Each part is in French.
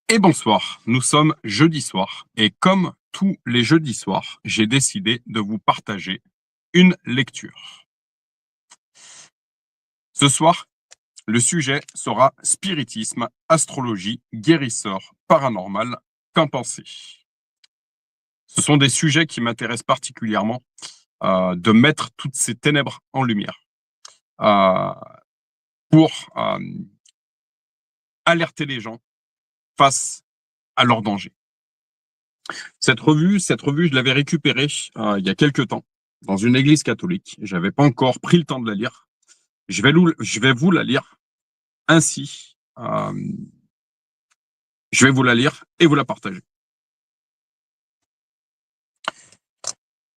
Et bonsoir, nous sommes jeudi soir et comme tous les jeudis soirs, j'ai décidé de vous partager une lecture. Ce soir, le sujet sera spiritisme, astrologie, guérisseur, paranormal, qu'en penser. Ce sont des sujets qui m'intéressent particulièrement, de mettre toutes ces ténèbres en lumière, euh, pour alerter les gens face à leurs dangers. Cette revue, je l'avais récupérée il y a quelques temps dans une église catholique. J'avais pas encore pris le temps de la lire. Je vais vous la lire ainsi. Je vais vous la lire et vous la partager.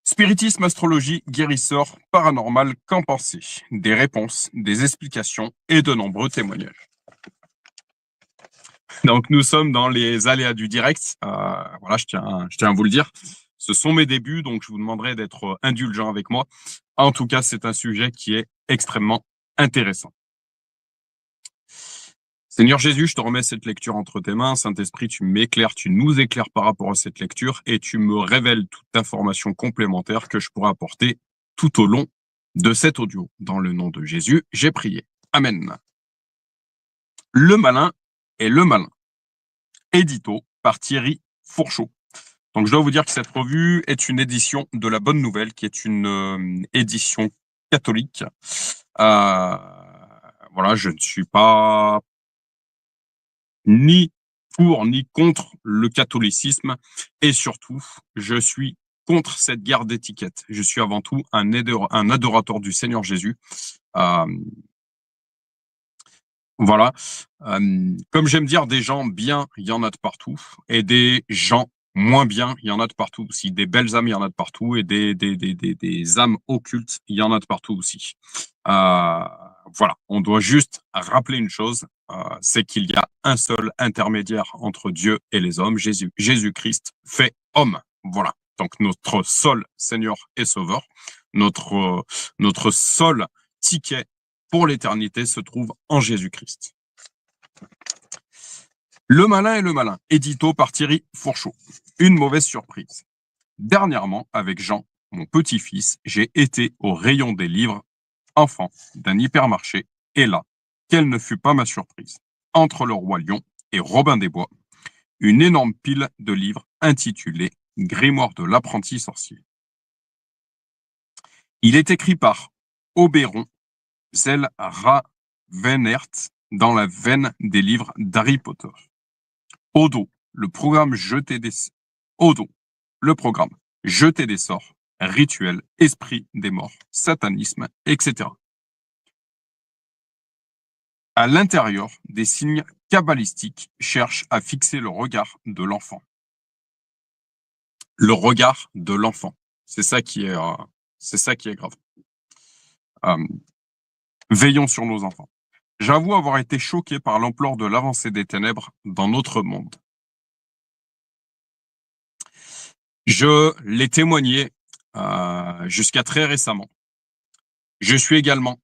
Spiritisme, astrologie, guérisseur, paranormal, qu'en penser? Des réponses, des explications et de nombreux témoignages. Donc nous sommes dans les aléas du direct. Voilà, je tiens à vous le dire. Ce sont mes débuts, donc je vous demanderai d'être indulgent avec moi. En tout cas, c'est un sujet qui est extrêmement intéressant. Seigneur Jésus, je te remets cette lecture entre tes mains. Saint-Esprit, tu m'éclaires, tu nous éclaires par rapport à cette lecture et tu me révèles toute information complémentaire que je pourrai apporter tout au long de cet audio. Dans le nom de Jésus, j'ai prié. Amen. Le malin et le malin. Édito par Thierry Fourchot. Donc je dois vous dire que cette revue est une édition de La Bonne Nouvelle, qui est une édition catholique. Voilà, je ne suis pas ni pour ni contre le catholicisme et surtout, je suis contre cette guerre d'étiquette. Je suis avant tout un adorateur du Seigneur Jésus. Voilà. Comme j'aime dire, des gens bien, il y en a de partout, et des gens moins bien, il y en a de partout aussi. Des belles âmes, il y en a de partout, et des âmes occultes, il y en a de partout aussi. Voilà, on doit juste rappeler une chose, c'est qu'il y a un seul intermédiaire entre Dieu et les hommes, Jésus-Christ fait homme. Voilà, donc notre seul Seigneur et Sauveur, notre seul ticket pour l'éternité se trouve en Jésus-Christ. Le malin et le malin, édito par Thierry Fourchot. Une mauvaise surprise. Dernièrement, avec Jean, mon petit-fils, j'ai été au rayon des livres enfants d'un hypermarché, et là, quelle ne fut pas ma surprise. Entre le Roi Lion et Robin des Bois, une énorme pile de livres intitulés Grimoire de l'apprenti sorcier. Il est écrit par Oberon Zell Ravenert dans la veine des livres d'Harry Potter. Odo, le programme Jeter des sorts, rituels, esprit des morts, satanisme, etc. À l'intérieur, des signes kabbalistiques cherchent à fixer le regard de l'enfant. Le regard de l'enfant, c'est ça qui est grave. Veillons sur nos enfants. J'avoue avoir été choqué par l'ampleur de l'avancée des ténèbres dans notre monde. Je l'ai témoigné jusqu'à très récemment. Je suis également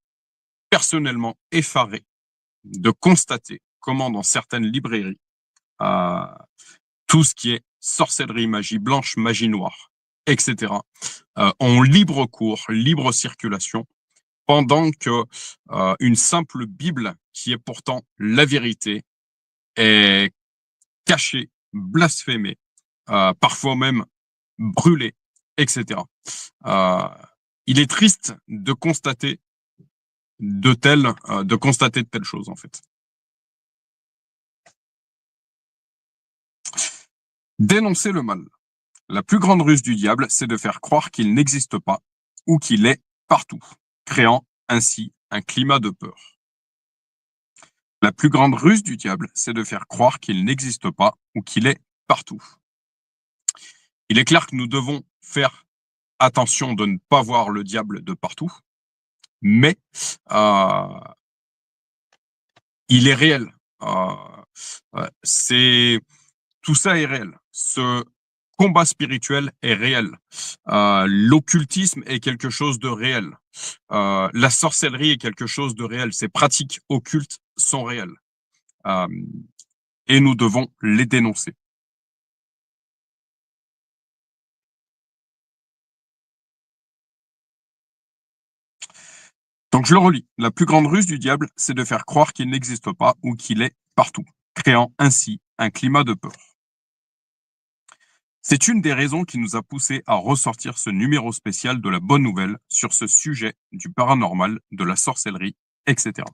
personnellement effaré de constater comment dans certaines librairies, tout ce qui est sorcellerie, magie blanche, magie noire, etc., ont libre cours, libre circulation, pendant que une simple Bible, qui est pourtant la vérité, est cachée, blasphémée, parfois même brûlée, etc. Il est triste de constater de telles choses, en fait. Dénoncer le mal. La plus grande ruse du diable, c'est de faire croire qu'il n'existe pas ou qu'il est partout, créant ainsi un climat de peur. La plus grande ruse du diable, c'est de faire croire qu'il n'existe pas ou qu'il est partout. Il est clair que nous devons faire attention de ne pas voir le diable de partout, mais il est réel. Tout ça est réel. Ce combat spirituel est réel. L'occultisme est quelque chose de réel. La sorcellerie est quelque chose de réel. Ces pratiques occultes sont réelles. et nous devons les dénoncer. Donc je le relis. La plus grande ruse du diable, c'est de faire croire qu'il n'existe pas ou qu'il est partout, créant ainsi un climat de peur. C'est une des raisons qui nous a poussé à ressortir ce numéro spécial de la bonne nouvelle sur ce sujet du paranormal, de la sorcellerie, etc.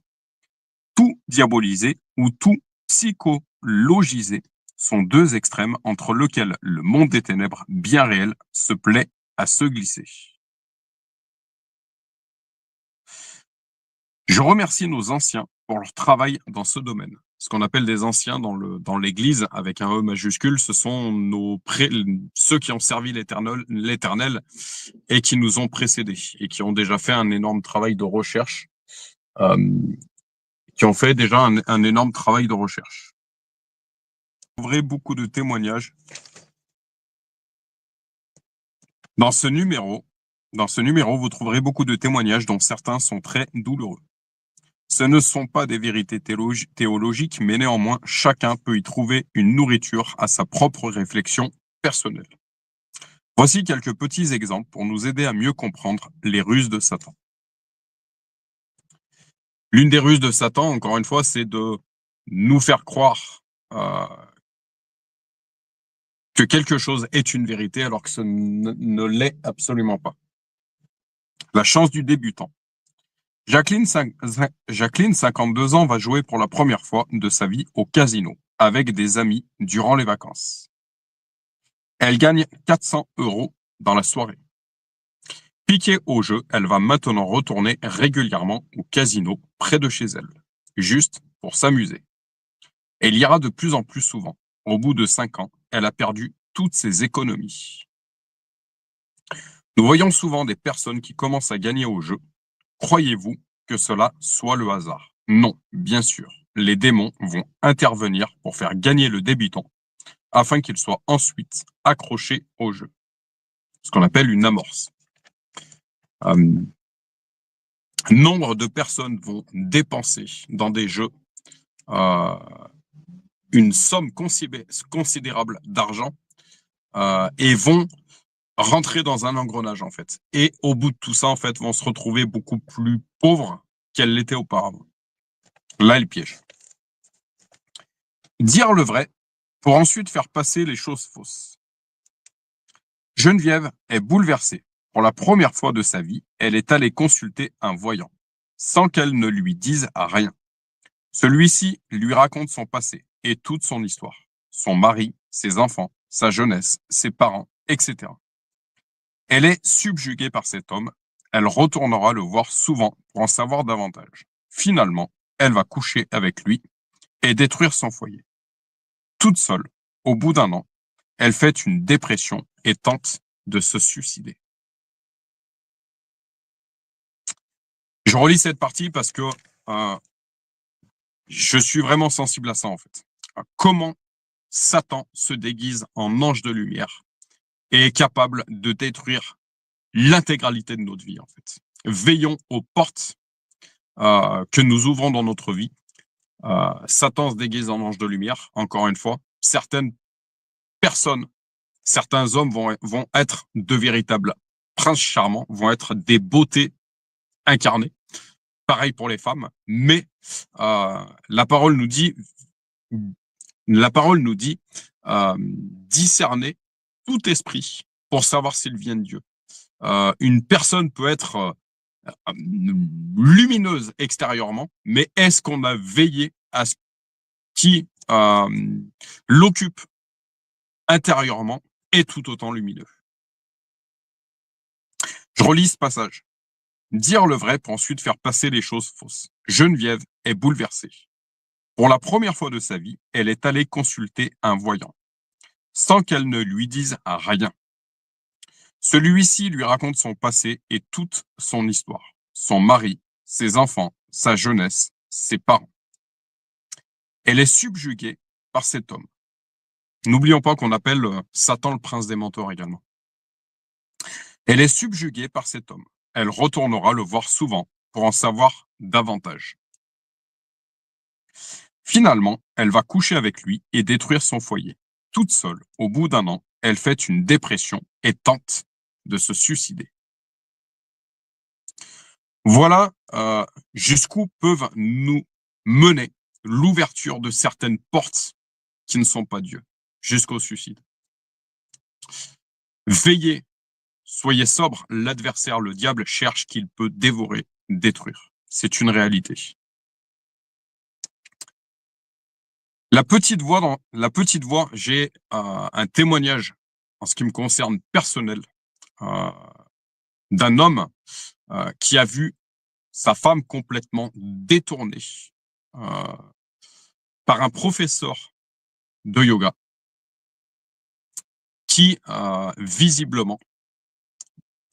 Tout diaboliser ou tout psychologiser sont deux extrêmes entre lesquels le monde des ténèbres bien réel se plaît à se glisser. Je remercie nos anciens pour leur travail dans ce domaine. Ce qu'on appelle des anciens dans l'Église, avec un E majuscule, ce sont ceux qui ont servi l'Éternel et qui nous ont précédés et qui ont déjà fait un énorme travail de recherche, euh, qui ont fait déjà un énorme travail de recherche. Vous trouverez beaucoup de témoignages dans ce numéro. Dans ce numéro, vous trouverez beaucoup de témoignages dont certains sont très douloureux. Ce ne sont pas des vérités théologiques, mais néanmoins, chacun peut y trouver une nourriture à sa propre réflexion personnelle. Voici quelques petits exemples pour nous aider à mieux comprendre les ruses de Satan. L'une des ruses de Satan, encore une fois, c'est de nous faire croire que quelque chose est une vérité alors que ce ne l'est absolument pas. La chance du débutant. Jacqueline, 52 ans, va jouer pour la première fois de sa vie au casino avec des amis durant les vacances. Elle gagne 400 € dans la soirée. Piquée au jeu, elle va maintenant retourner régulièrement au casino près de chez elle, juste pour s'amuser. Elle ira de plus en plus souvent. Au bout de 5 ans, elle a perdu toutes ses économies. Nous voyons souvent des personnes qui commencent à gagner au jeu. Croyez-vous que cela soit le hasard? Non, bien sûr. Les démons vont intervenir pour faire gagner le débutant afin qu'il soit ensuite accroché au jeu. Ce qu'on appelle une amorce. Nombre de personnes vont dépenser dans des jeux une somme considérable d'argent et vont rentrer dans un engrenage en fait. Et au bout de tout ça, en fait, vont se retrouver beaucoup plus pauvres qu'elles l'étaient auparavant. Là est le piège. Dire le vrai pour ensuite faire passer les choses fausses. Geneviève est bouleversée. Pour la première fois de sa vie, elle est allée consulter un voyant, sans qu'elle ne lui dise rien. Celui-ci lui raconte son passé et toute son histoire, son mari, ses enfants, sa jeunesse, ses parents, etc. Elle est subjuguée par cet homme. Elle retournera le voir souvent pour en savoir davantage. Finalement, elle va coucher avec lui et détruire son foyer. Toute seule, au bout d'un an, elle fait une dépression et tente de se suicider. Je relis cette partie parce que je suis vraiment sensible à ça en fait. Comment Satan se déguise en ange de lumière et est capable de détruire l'intégralité de notre vie en fait. Veillons aux portes que nous ouvrons dans notre vie. Satan se déguise en ange de lumière, encore une fois. Certaines personnes, certains hommes vont être de véritables princes charmants, vont être des beautés incarnées. Pareil pour les femmes, mais la parole nous dit discerner tout esprit pour savoir s'il vient de Dieu. Une personne peut être lumineuse extérieurement, mais est-ce qu'on a veillé à ce qui l'occupe intérieurement est tout autant lumineux? Je relis ce passage. Dire le vrai pour ensuite faire passer les choses fausses. Geneviève est bouleversée. Pour la première fois de sa vie, elle est allée consulter un voyant, sans qu'elle ne lui dise rien. Celui-ci lui raconte son passé et toute son histoire, son mari, ses enfants, sa jeunesse, ses parents. Elle est subjuguée par cet homme. N'oublions pas qu'on appelle Satan le prince des menteurs également. Elle est subjuguée par cet homme. Elle retournera le voir souvent pour en savoir davantage. Finalement, elle va coucher avec lui et détruire son foyer. Toute seule, au bout d'un an, elle fait une dépression et tente de se suicider. Voilà jusqu'où peuvent nous mener l'ouverture de certaines portes qui ne sont pas Dieu, jusqu'au suicide. Veillez, soyez sobre, l'adversaire, le diable, cherche qu'il peut dévorer, détruire. C'est une réalité. La petite voix, j'ai un témoignage en ce qui me concerne personnel d'un homme qui a vu sa femme complètement détournée par un professeur de yoga qui, visiblement,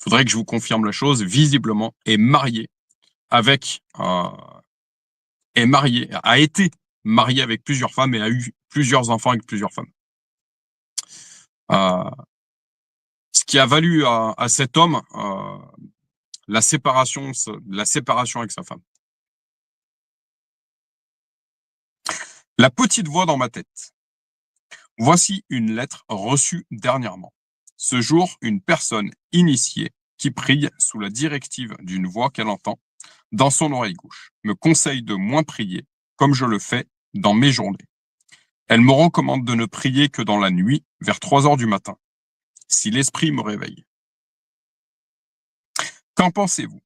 faudrait que je vous confirme la chose, visiblement est marié avec, a été marié avec plusieurs femmes et a eu plusieurs enfants avec plusieurs femmes. Ce qui a valu à cet homme la séparation avec sa femme. La petite voix dans ma tête. Voici une lettre reçue dernièrement. Ce jour, une personne initiée qui prie sous la directive d'une voix qu'elle entend dans son oreille gauche me conseille de moins prier comme je le fais dans mes journées. Elle me recommande de ne prier que dans la nuit, vers 3 heures du matin, si l'esprit me réveille. Qu'en pensez-vous?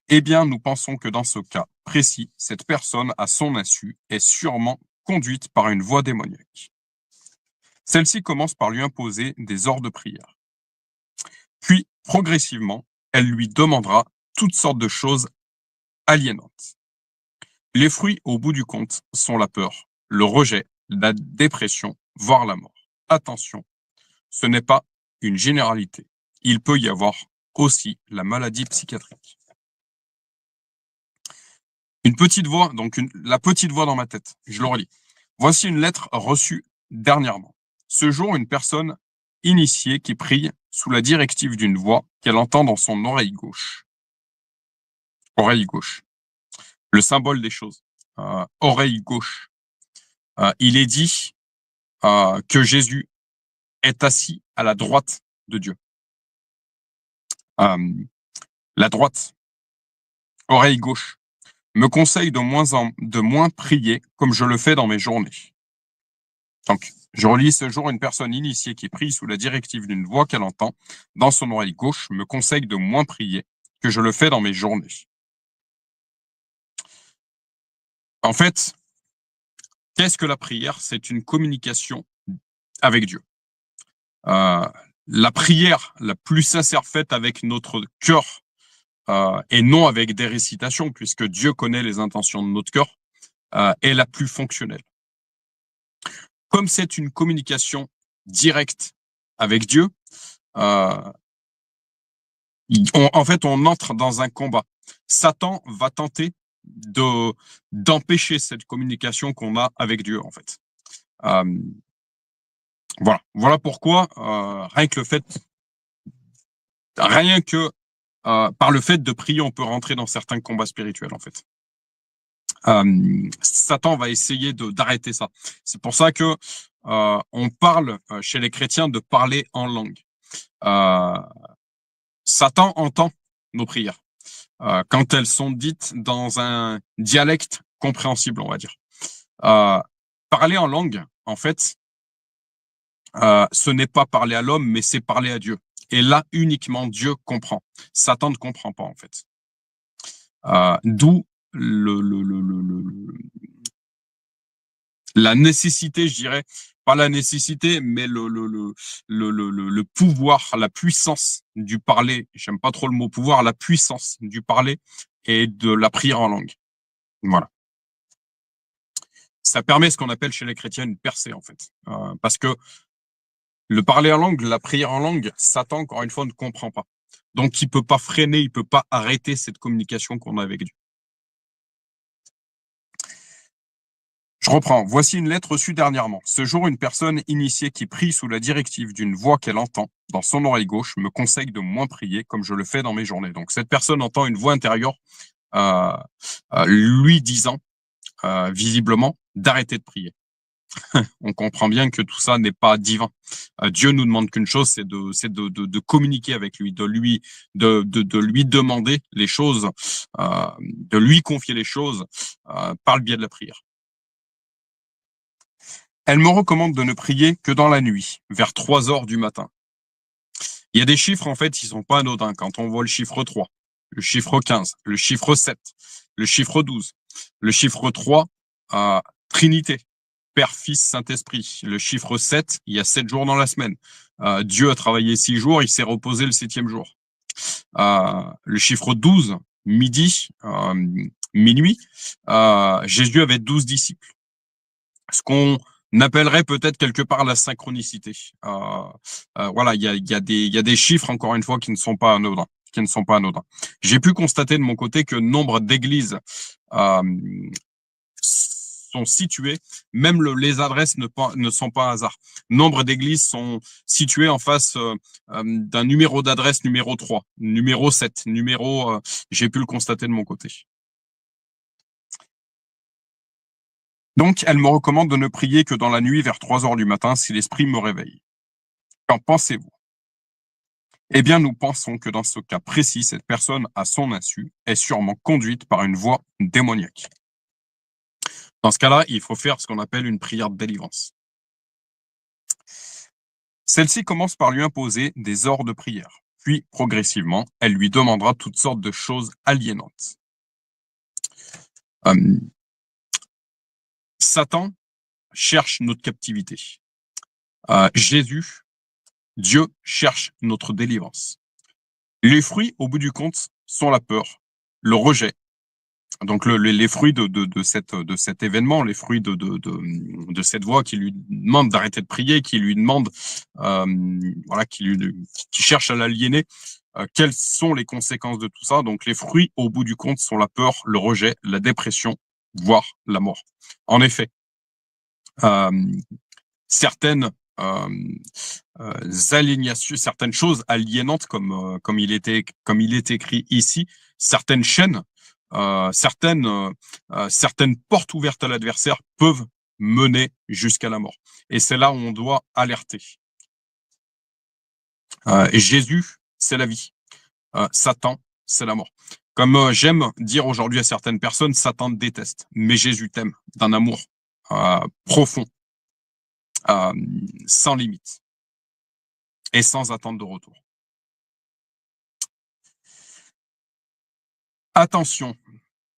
Eh bien, nous pensons que dans ce cas précis, cette personne, à son insu, est sûrement conduite par une voix démoniaque. Celle-ci commence par lui imposer des heures de prière. Puis, progressivement, elle lui demandera toutes sortes de choses aliénantes. Les fruits, au bout du compte, sont la peur, le rejet, la dépression, voire la mort. Attention, ce n'est pas une généralité. Il peut y avoir aussi la maladie psychiatrique. Une petite voix, la petite voix dans ma tête, je le relis. Voici une lettre reçue dernièrement. Ce jour, une personne initiée qui prie sous la directive d'une voix qu'elle entend dans son oreille gauche. Oreille gauche. Le symbole des choses. Oreille gauche. Il est dit que Jésus est assis à la droite de Dieu. La droite. Oreille gauche. Me conseille de moins prier comme je le fais dans mes journées. Donc, je relis ce jour, une personne initiée qui prie sous la directive d'une voix qu'elle entend dans son oreille gauche me conseille de moins prier que je le fais dans mes journées. En fait, qu'est-ce que la prière? C'est une communication avec Dieu. La prière la plus sincère faite avec notre cœur et non avec des récitations, puisque Dieu connaît les intentions de notre cœur, est la plus fonctionnelle. Comme c'est une communication directe avec Dieu, en fait, on entre dans un combat. Satan va tenter d'empêcher cette communication qu'on a avec Dieu, en fait. Voilà pourquoi rien que par le fait de prier, on peut rentrer dans certains combats spirituels, en fait. Satan va essayer d'arrêter ça. C'est pour ça que on parle chez les chrétiens de parler en langue. Satan entend nos prières quand elles sont dites dans un dialecte compréhensible, on va dire. Parler en langue, en fait, ce n'est pas parler à l'homme, mais c'est parler à Dieu. Et là, uniquement Dieu comprend. Satan ne comprend pas, en fait. D'où la nécessité, je dirais, pas la nécessité, mais le pouvoir, la puissance du parler. J'aime pas trop le mot pouvoir, la puissance du parler et de la prière en langue. Voilà. Ça permet ce qu'on appelle chez les chrétiens une percée, en fait. Parce que le parler en langue, la prière en langue, Satan, encore une fois, ne comprend pas. Donc, il peut pas freiner, il peut pas arrêter cette communication qu'on a avec Dieu. Je reprends. Voici une lettre reçue dernièrement. Ce jour, une personne initiée qui prie sous la directive d'une voix qu'elle entend dans son oreille gauche me conseille de moins prier comme je le fais dans mes journées. Donc, cette personne entend une voix intérieure lui disant, visiblement, d'arrêter de prier. On comprend bien que tout ça n'est pas divin. Dieu nous demande qu'une chose, c'est de communiquer avec lui, de lui demander les choses, de lui confier les choses par le biais de la prière. Elle me recommande de ne prier que dans la nuit, vers 3 heures du matin. Il y a des chiffres, en fait, qui sont pas anodins. Quand on voit le chiffre 3, le chiffre 15, le chiffre 7, le chiffre 12, le chiffre 3, Trinité, Père, Fils, Saint-Esprit. Le chiffre 7, il y a 7 jours dans la semaine. Dieu a travaillé 6 jours, il s'est reposé le 7e jour. Le chiffre 12, midi, minuit, Jésus avait 12 disciples. Ce qu'on appellerait peut-être quelque part la synchronicité. Voilà, il y a des chiffres, encore une fois, qui ne sont pas anodins. J'ai pu constater de mon côté que nombre d'églises sont situées, même les adresses ne sont pas un hasard. Nombre d'églises sont situées en face d'un numéro d'adresse numéro 3, numéro 7, j'ai pu le constater de mon côté. Donc, elle me recommande de ne prier que dans la nuit vers 3 heures du matin si l'esprit me réveille. Qu'en pensez-vous? Eh bien, nous pensons que dans ce cas précis, cette personne, à son insu, est sûrement conduite par une voix démoniaque. Dans ce cas-là, il faut faire ce qu'on appelle une prière de délivrance. Celle-ci commence par lui imposer des ordres de prière. Puis, progressivement, elle lui demandera toutes sortes de choses aliénantes. Satan cherche notre captivité. Jésus, Dieu cherche notre délivrance. Les fruits, au bout du compte, sont la peur, le rejet. Donc les fruits de cet événement, les fruits de cette voix qui lui demande d'arrêter de prier, qui lui demande, voilà, qui cherche à l'aliéner. Quelles sont les conséquences de tout ça? Donc les fruits, au bout du compte, sont la peur, le rejet, la dépression, voire la mort. En effet, certaines aliénations, certaines choses aliénantes, comme il est écrit ici, certaines chaînes, certaines portes ouvertes à l'adversaire peuvent mener jusqu'à la mort. Et c'est là où on doit alerter. Jésus, c'est la vie. Satan, c'est la mort. Comme j'aime dire aujourd'hui à certaines personnes, Satan te déteste, mais Jésus t'aime d'un amour profond, sans limite et sans attente de retour. Attention,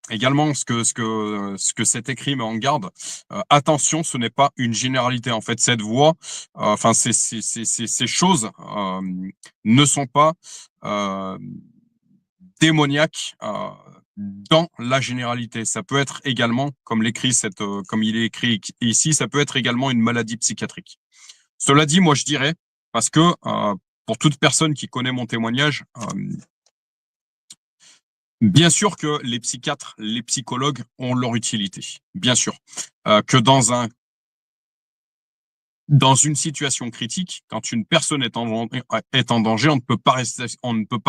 également ce que cet écrit met en garde. Attention, ce n'est pas une généralité. En fait, cette voix, enfin ces choses ne sont pas démoniaques dans la généralité. Ça peut être également, comme il est écrit ici, ça peut être également une maladie psychiatrique. Cela dit, moi je dirais, parce que pour toute personne qui connaît mon témoignage, bien sûr que les psychiatres, les psychologues ont leur utilité. Bien sûr que dans une situation critique, quand une personne est en danger, on ne peut pas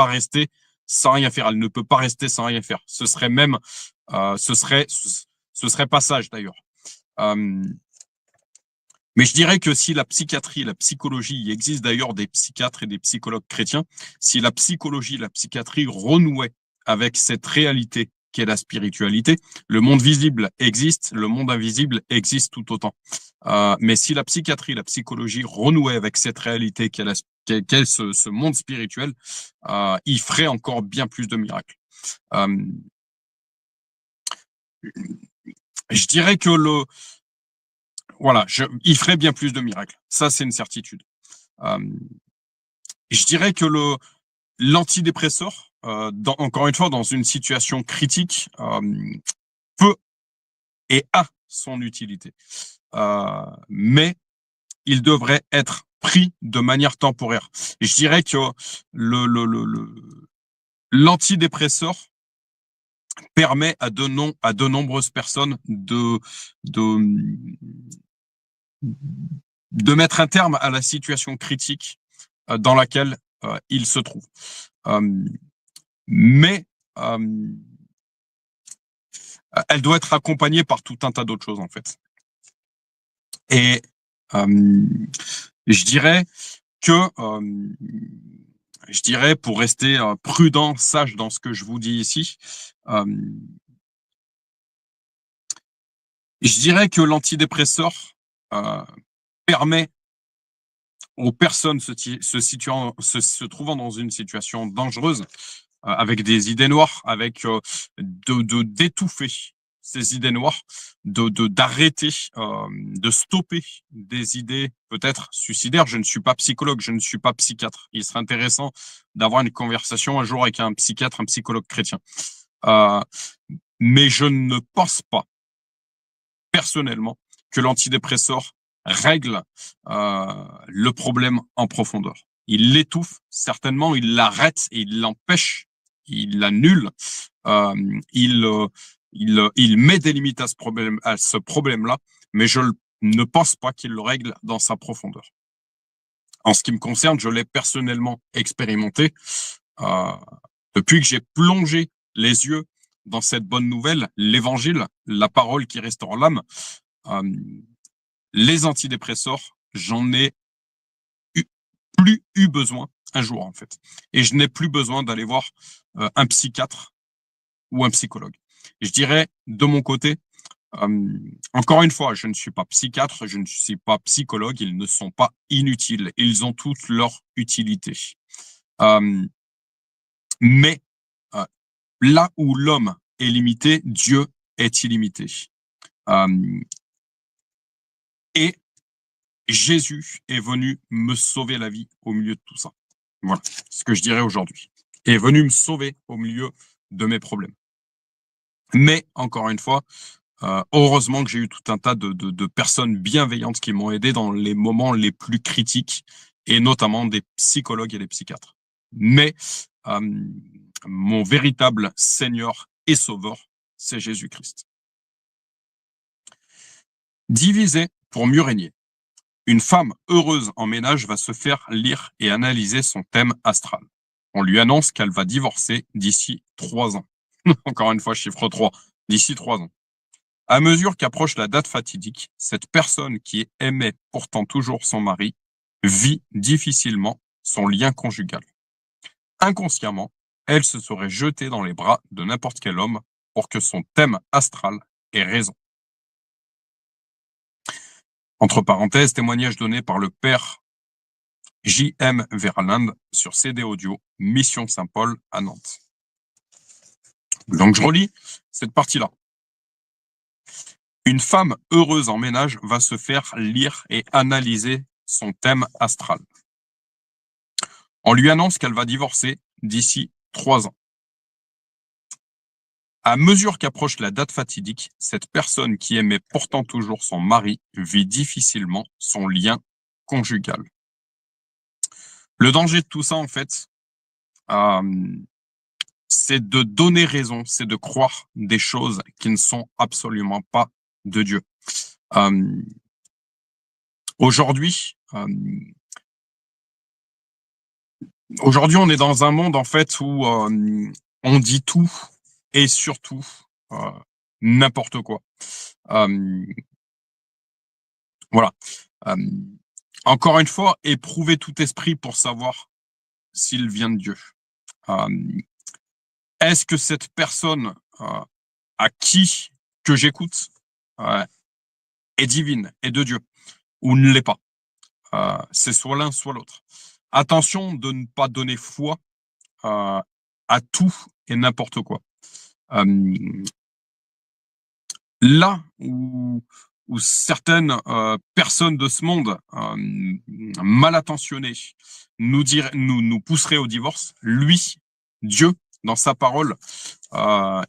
rester sans rien faire. Elle ne peut pas rester sans rien faire. Ce serait même, ce serait pas sage d'ailleurs. Mais je dirais que si la psychiatrie, la psychologie, il existe d'ailleurs des psychiatres et des psychologues chrétiens, si la psychologie, la psychiatrie renouait avec cette réalité qu'est la spiritualité, le monde visible existe, le monde invisible existe tout autant. Mais si la psychiatrie, la psychologie renouait avec cette réalité qu'est ce monde spirituel, il ferait encore bien plus de miracles. Je dirais que il ferait bien plus de miracles. Ça, c'est une certitude. Je dirais que l'antidépresseur, encore une fois, dans une situation critique, peut et a son utilité. Mais il devrait être pris de manière temporaire. Et je dirais que l'antidépresseur permet à de nombreuses personnes de mettre un terme à la situation critique dans laquelle il se trouve. Mais elle doit être accompagnée par tout un tas d'autres choses, en fait. Et je dirais que, pour rester prudent, sage dans ce que je vous dis ici, je dirais que l'antidépresseur permet aux personnes se trouvant dans une situation dangereuse, avec des idées noires, avec d'étouffer ces idées noires, d'arrêter, de stopper des idées peut-être suicidaires. Je ne suis pas psychologue, je ne suis pas psychiatre. Il serait intéressant d'avoir une conversation un jour avec un psychiatre, un psychologue chrétien. Mais je ne pense pas, personnellement, que l'antidépresseur règle le problème en profondeur. Il l'étouffe, certainement, il l'arrête et il l'empêche, il l'annule, il met des limites à ce problème-là, mais je ne pense pas qu'il le règle dans sa profondeur. En ce qui me concerne, je l'ai personnellement expérimenté depuis que j'ai plongé les yeux dans cette bonne nouvelle, l'évangile, la parole qui restaure l'âme. Les antidépresseurs, j'en ai plus eu besoin un jour, en fait. Et je n'ai plus besoin d'aller voir un psychiatre ou un psychologue. Je dirais, de mon côté, encore une fois, je ne suis pas psychiatre, je ne suis pas psychologue, ils ne sont pas inutiles, ils ont toute leur utilité. Mais là où l'homme est limité, Dieu est illimité. Et Jésus est venu me sauver la vie au milieu de tout ça. Voilà ce que je dirais aujourd'hui. Est venu me sauver au milieu de mes problèmes. Mais, encore une fois, heureusement que j'ai eu tout un tas de personnes bienveillantes qui m'ont aidé dans les moments les plus critiques, et notamment des psychologues et des psychiatres. Mais mon véritable Seigneur et Sauveur, c'est Jésus-Christ. Diviser pour mieux régner. Une femme heureuse en ménage va se faire lire et analyser son thème astral. On lui annonce qu'elle va divorcer d'ici 3 ans. Encore une fois, chiffre 3, d'ici 3 ans. À mesure qu'approche la date fatidique, cette personne qui aimait pourtant toujours son mari vit difficilement son lien conjugal. Inconsciemment, elle se serait jetée dans les bras de n'importe quel homme pour que son thème astral ait raison. Entre parenthèses, témoignage donné par le père J.M. Verland sur CD Audio, Mission Saint-Paul à Nantes. Donc je relis cette partie-là. Une femme heureuse en ménage va se faire lire et analyser son thème astral. On lui annonce qu'elle va divorcer d'ici 3 ans. À mesure qu'approche la date fatidique, cette personne qui aimait pourtant toujours son mari vit difficilement son lien conjugal. Le danger de tout ça, en fait, c'est de donner raison, c'est de croire des choses qui ne sont absolument pas de Dieu. Aujourd'hui, on est dans un monde, en fait, où on dit tout et surtout n'importe quoi. Voilà. Encore une fois, éprouver tout esprit pour savoir s'il vient de Dieu. Est-ce que cette personne à qui que j'écoute est divine, est de Dieu, ou ne l'est pas? C'est soit l'un, soit l'autre. Attention de ne pas donner foi à tout et n'importe quoi. Là où certaines personnes de ce monde mal intentionnées nous pousseraient au divorce, lui, Dieu, dans sa parole,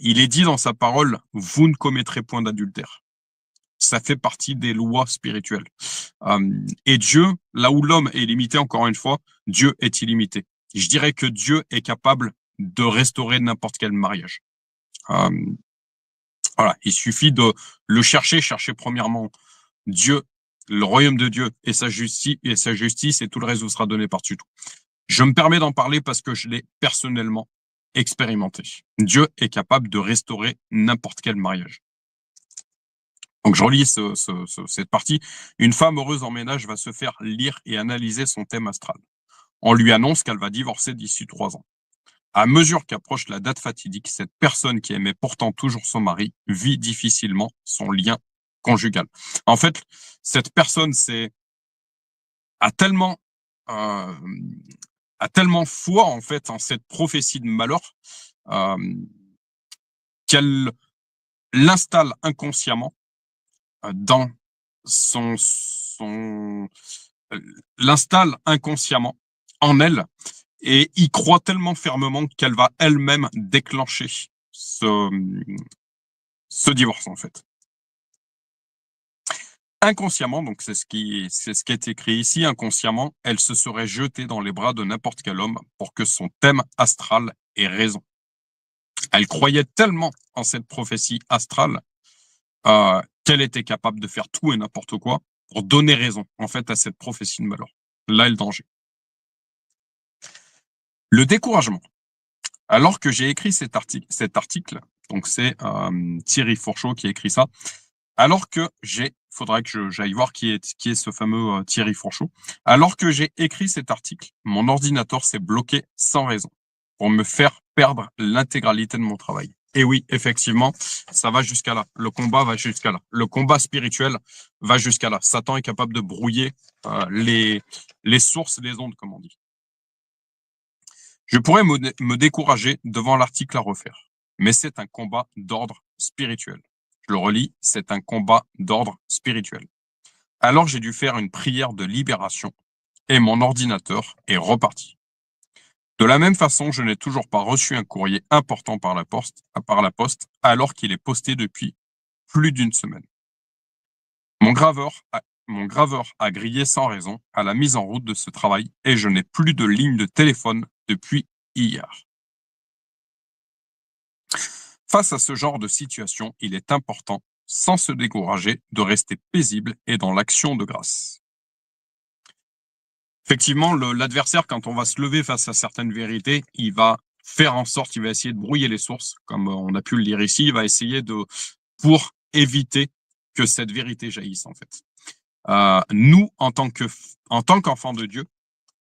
il est dit dans sa parole, vous ne commettrez point d'adultère. Ça fait partie des lois spirituelles. Et Dieu, là où l'homme est limité, encore une fois, Dieu est illimité. Je dirais que Dieu est capable de restaurer n'importe quel mariage. Voilà, il suffit de le chercher premièrement Dieu, le royaume de Dieu et sa justice, et tout le reste vous sera donné par-dessus tout. Je me permets d'en parler parce que je l'ai personnellement expérimenté. Dieu est capable de restaurer n'importe quel mariage. Donc, je relis cette partie. Une femme heureuse en ménage va se faire lire et analyser son thème astral. On lui annonce qu'elle va divorcer d'ici 3 ans. À mesure qu'approche la date fatidique, cette personne qui aimait pourtant toujours son mari vit difficilement son lien conjugal. En fait, cette personne a tellement, euh, a tellement foi en fait en cette prophétie de malheur euh, qu'elle l'installe inconsciemment dans son l'installe inconsciemment en elle et y croit tellement fermement qu'elle va elle-même déclencher ce divorce en fait. Inconsciemment, donc c'est ce qui est écrit ici, inconsciemment, elle se serait jetée dans les bras de n'importe quel homme pour que son thème astral ait raison. Elle croyait tellement en cette prophétie astrale qu'elle était capable de faire tout et n'importe quoi pour donner raison en fait à cette prophétie de malheur. Là est le danger. Le découragement. Alors que j'ai écrit cet article, donc c'est Thierry Fourchot qui a écrit ça, alors que faudrait que j'aille voir qui est ce fameux Thierry Fourchot. Alors que j'ai écrit cet article, mon ordinateur s'est bloqué sans raison pour me faire perdre l'intégralité de mon travail. Et oui, effectivement, ça va jusqu'à là. Le combat va jusqu'à là. Le combat spirituel va jusqu'à là. Satan est capable de brouiller les sources, les ondes, comme on dit. Je pourrais me décourager devant l'article à refaire, mais c'est un combat d'ordre spirituel. Je le relis, c'est un combat d'ordre spirituel. Alors j'ai dû faire une prière de libération et mon ordinateur est reparti. De la même façon, je n'ai toujours pas reçu un courrier important par la poste alors qu'il est posté depuis plus d'une semaine. Mon graveur a grillé sans raison à la mise en route de ce travail et je n'ai plus de ligne de téléphone depuis hier. Face à ce genre de situation, il est important, sans se décourager, de rester paisible et dans l'action de grâce. Effectivement, l'adversaire, quand on va se lever face à certaines vérités, il va faire en sorte, il va essayer de brouiller les sources, comme on a pu le lire ici, il va essayer pour éviter que cette vérité jaillisse, en fait. Nous, en tant qu'enfants de Dieu,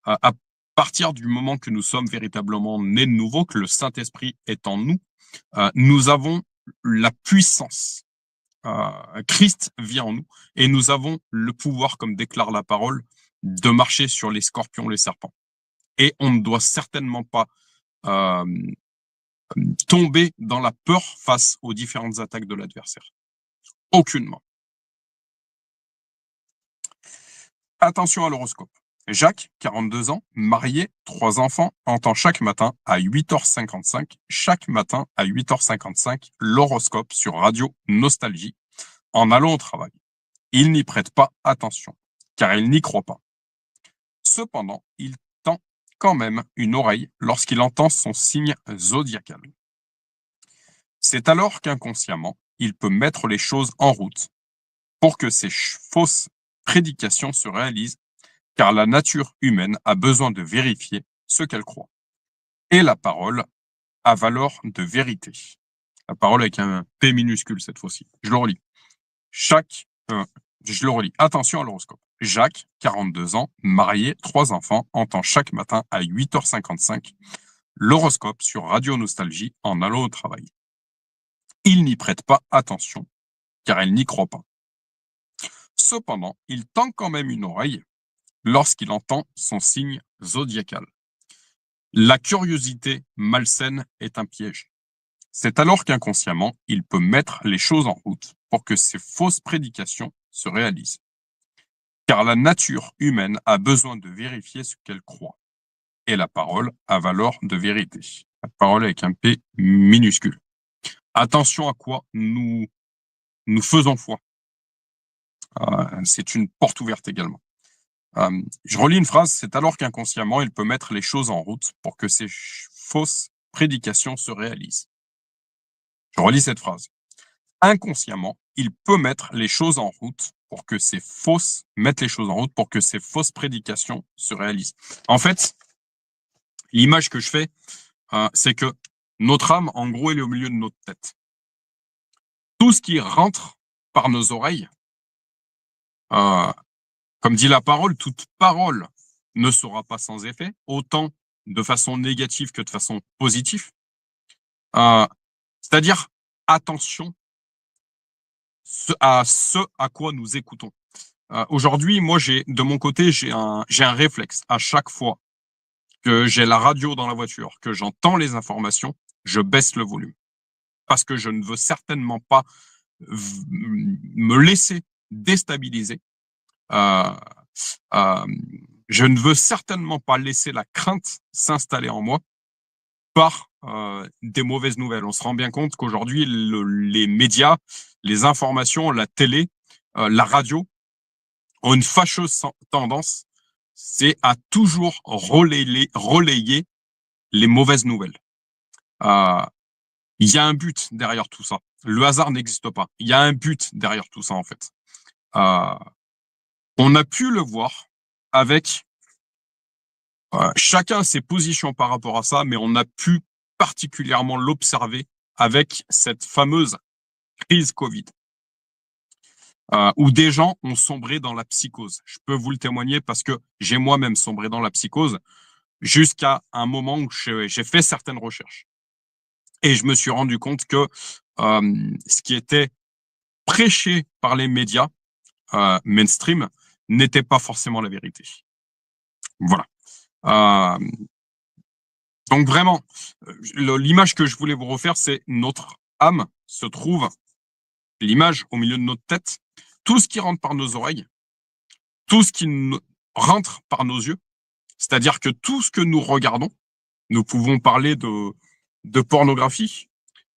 à partir du moment que nous sommes véritablement nés de nouveau, que le Saint-Esprit est en nous, nous avons la puissance. Christ vit en nous et nous avons le pouvoir, comme déclare la parole, de marcher sur les scorpions, les serpents. Et on ne doit certainement pas tomber dans la peur face aux différentes attaques de l'adversaire. Aucunement. Attention à l'horoscope. Jacques, 42 ans, marié, 3 enfants, entend chaque matin à 8h55, l'horoscope sur Radio Nostalgie, en allant au travail. Il n'y prête pas attention, car il n'y croit pas. Cependant, il tend quand même une oreille lorsqu'il entend son signe zodiacal. C'est alors qu'inconsciemment, il peut mettre les choses en route pour que ces fausses prédications se réalisent, car la nature humaine a besoin de vérifier ce qu'elle croit. Et la parole a valeur de vérité. La parole avec un P minuscule cette fois-ci. Je le relis. Je le relis. Attention à l'horoscope. Jacques, 42 ans, marié, 3 enfants, entend chaque matin à 8h55 l'horoscope sur Radio Nostalgie en allant au travail. Il n'y prête pas attention, car il n'y croit pas. Cependant, il tend quand même une oreille lorsqu'il entend son signe zodiacal. La curiosité malsaine est un piège. C'est alors qu'inconsciemment, il peut mettre les choses en route pour que ces fausses prédications se réalisent. Car la nature humaine a besoin de vérifier ce qu'elle croit. Et la parole a valeur de vérité. La parole avec un P minuscule. Attention à quoi nous faisons foi. C'est une porte ouverte également. Je relis une phrase. C'est alors qu'inconsciemment, il peut mettre les choses en route pour que ces fausses prédications se réalisent. Je relis cette phrase. Inconsciemment, il peut mettre les choses en route pour que ces fausses prédications se réalisent. En fait, l'image que je fais, c'est que notre âme, en gros, elle est au milieu de notre tête. Tout ce qui rentre par nos oreilles, comme dit la parole, toute parole ne sera pas sans effet, autant de façon négative que de façon positive. C'est-à-dire, attention à ce à quoi nous écoutons. Aujourd'hui, moi, de mon côté, j'ai un réflexe. À chaque fois que j'ai la radio dans la voiture, que j'entends les informations, je baisse le volume. Parce que je ne veux certainement pas me laisser déstabiliser. Je ne veux certainement pas laisser la crainte s'installer en moi par des mauvaises nouvelles. On se rend bien compte qu'aujourd'hui, les médias, les informations, la télé, la radio ont une fâcheuse tendance, c'est à toujours relayer les mauvaises nouvelles. Il y a un but derrière tout ça. Le hasard n'existe pas. Il y a un but derrière tout ça, en fait. On a pu le voir avec chacun ses positions par rapport à ça, mais on a pu particulièrement l'observer avec cette fameuse crise Covid, où des gens ont sombré dans la psychose. Je peux vous le témoigner parce que j'ai moi-même sombré dans la psychose jusqu'à un moment où j'ai fait certaines recherches. Et je me suis rendu compte que ce qui était prêché par les médias mainstream n'était pas forcément la vérité. Voilà. Donc vraiment, l'image que je voulais vous refaire, c'est notre âme se trouve, l'image au milieu de notre tête, tout ce qui rentre par nos oreilles, tout ce qui rentre par nos yeux, c'est-à-dire que tout ce que nous regardons, nous pouvons parler de pornographie,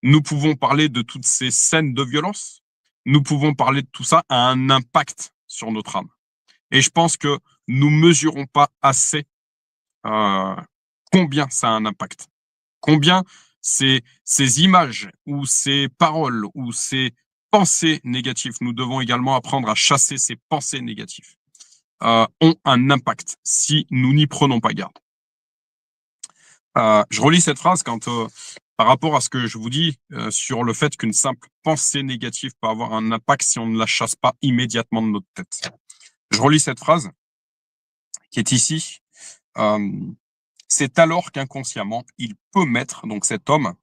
nous pouvons parler de toutes ces scènes de violence, nous pouvons parler de tout ça, a un impact sur notre âme. Et je pense que nous mesurons pas assez combien ça a un impact. Combien ces images ou ces paroles ou ces pensées négatives, nous devons également apprendre à chasser ces pensées négatives, ont un impact si nous n'y prenons pas garde. Je relis cette phrase par rapport à ce que je vous dis sur le fait qu'une simple pensée négative peut avoir un impact si on ne la chasse pas immédiatement de notre tête. Je relis cette phrase qui est ici. C'est alors qu'inconsciemment, il peut mettre, donc cet homme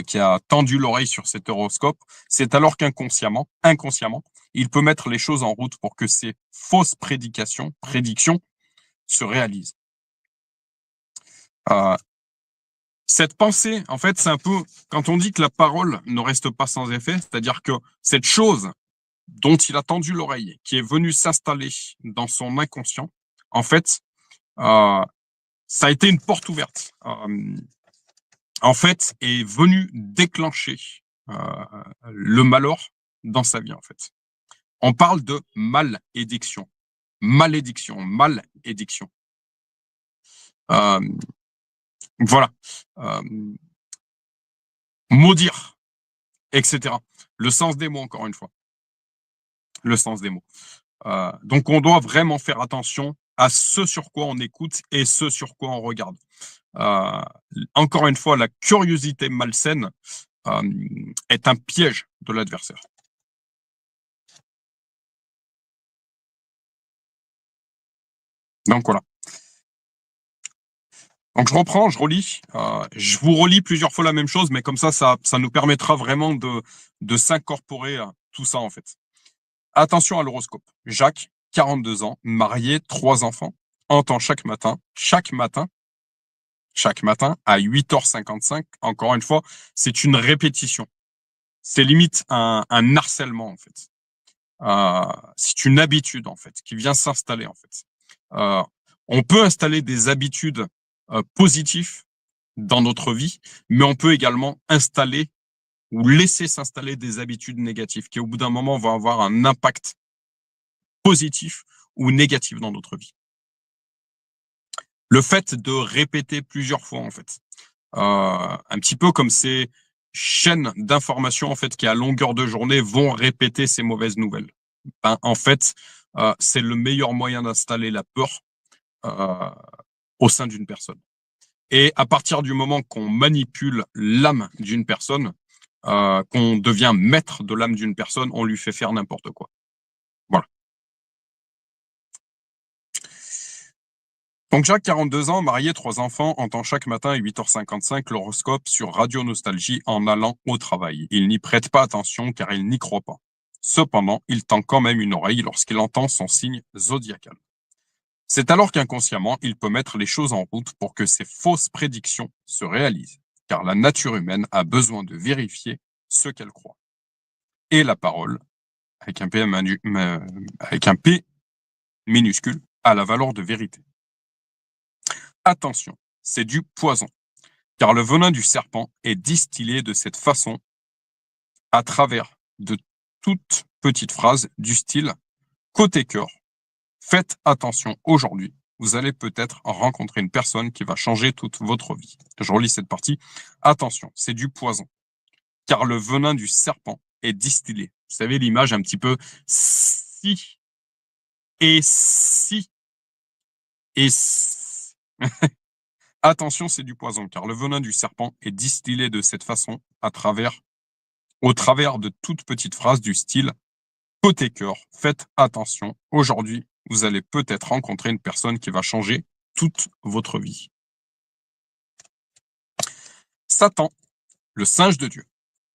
qui a tendu l'oreille sur cet horoscope, c'est alors inconsciemment, il peut mettre les choses en route pour que ces fausses prédictions se réalisent. Cette pensée, en fait, c'est un peu, quand on dit que la parole ne reste pas sans effet, c'est-à-dire que cette chose dont il a tendu l'oreille, qui est venue s'installer dans son inconscient, en fait, ça a été une porte ouverte. En fait, est venu déclencher le malheur dans sa vie, en fait. On parle de malédiction. Voilà. Maudire, etc. Le sens des mots, encore une fois. Le sens des mots. Donc, on doit vraiment faire attention à ce sur quoi on écoute et ce sur quoi on regarde. Encore une fois, la curiosité malsaine est un piège de l'adversaire. Donc voilà. Donc je reprends, je relis. Je vous relis plusieurs fois la même chose, mais comme ça nous permettra vraiment de s'incorporer à tout ça en fait. Attention à l'horoscope. Jacques, 42 ans, marié, 3 enfants, entend chaque matin, à 8h55. Encore une fois, c'est une répétition. C'est limite un harcèlement en fait. C'est une habitude en fait qui vient s'installer en fait. On peut installer des habitudes positives dans notre vie, mais on peut également installer ou laisser s'installer des habitudes négatives qui au bout d'un moment vont avoir un impact positif ou négatif dans notre vie. Le fait de répéter plusieurs fois en fait, un petit peu comme ces chaînes d'informations en fait qui à longueur de journée vont répéter ces mauvaises nouvelles. En fait, c'est le meilleur moyen d'installer la peur au sein d'une personne. Et à partir du moment qu'on manipule l'âme d'une personne, qu'on devient maître de l'âme d'une personne, on lui fait faire n'importe quoi. Voilà. Donc Jacques, 42 ans, marié, 3 enfants, entend chaque matin à 8h55 l'horoscope sur Radio Nostalgie en allant au travail. Il n'y prête pas attention car il n'y croit pas. Cependant, il tend quand même une oreille lorsqu'il entend son signe zodiacal. C'est alors qu'inconsciemment, il peut mettre les choses en route pour que ces fausses prédictions se réalisent, car la nature humaine a besoin de vérifier ce qu'elle croit. Et la parole, avec un P minuscule, a la valeur de vérité. Attention, c'est du poison, car le venin du serpent est distillé de cette façon à travers de toutes petites phrases du style « côté cœur, faites attention aujourd'hui, vous allez peut-être rencontrer une personne qui va changer toute votre vie ». Je relis cette partie. Attention, c'est du poison, car le venin du serpent est distillé. Vous savez l'image un petit peu si et si et si. Attention, c'est du poison, car le venin du serpent est distillé de cette façon au travers de toutes petites phrases du style « côté cœur, faites attention, aujourd'hui, vous allez peut-être rencontrer une personne qui va changer toute votre vie ». Satan, le singe de Dieu.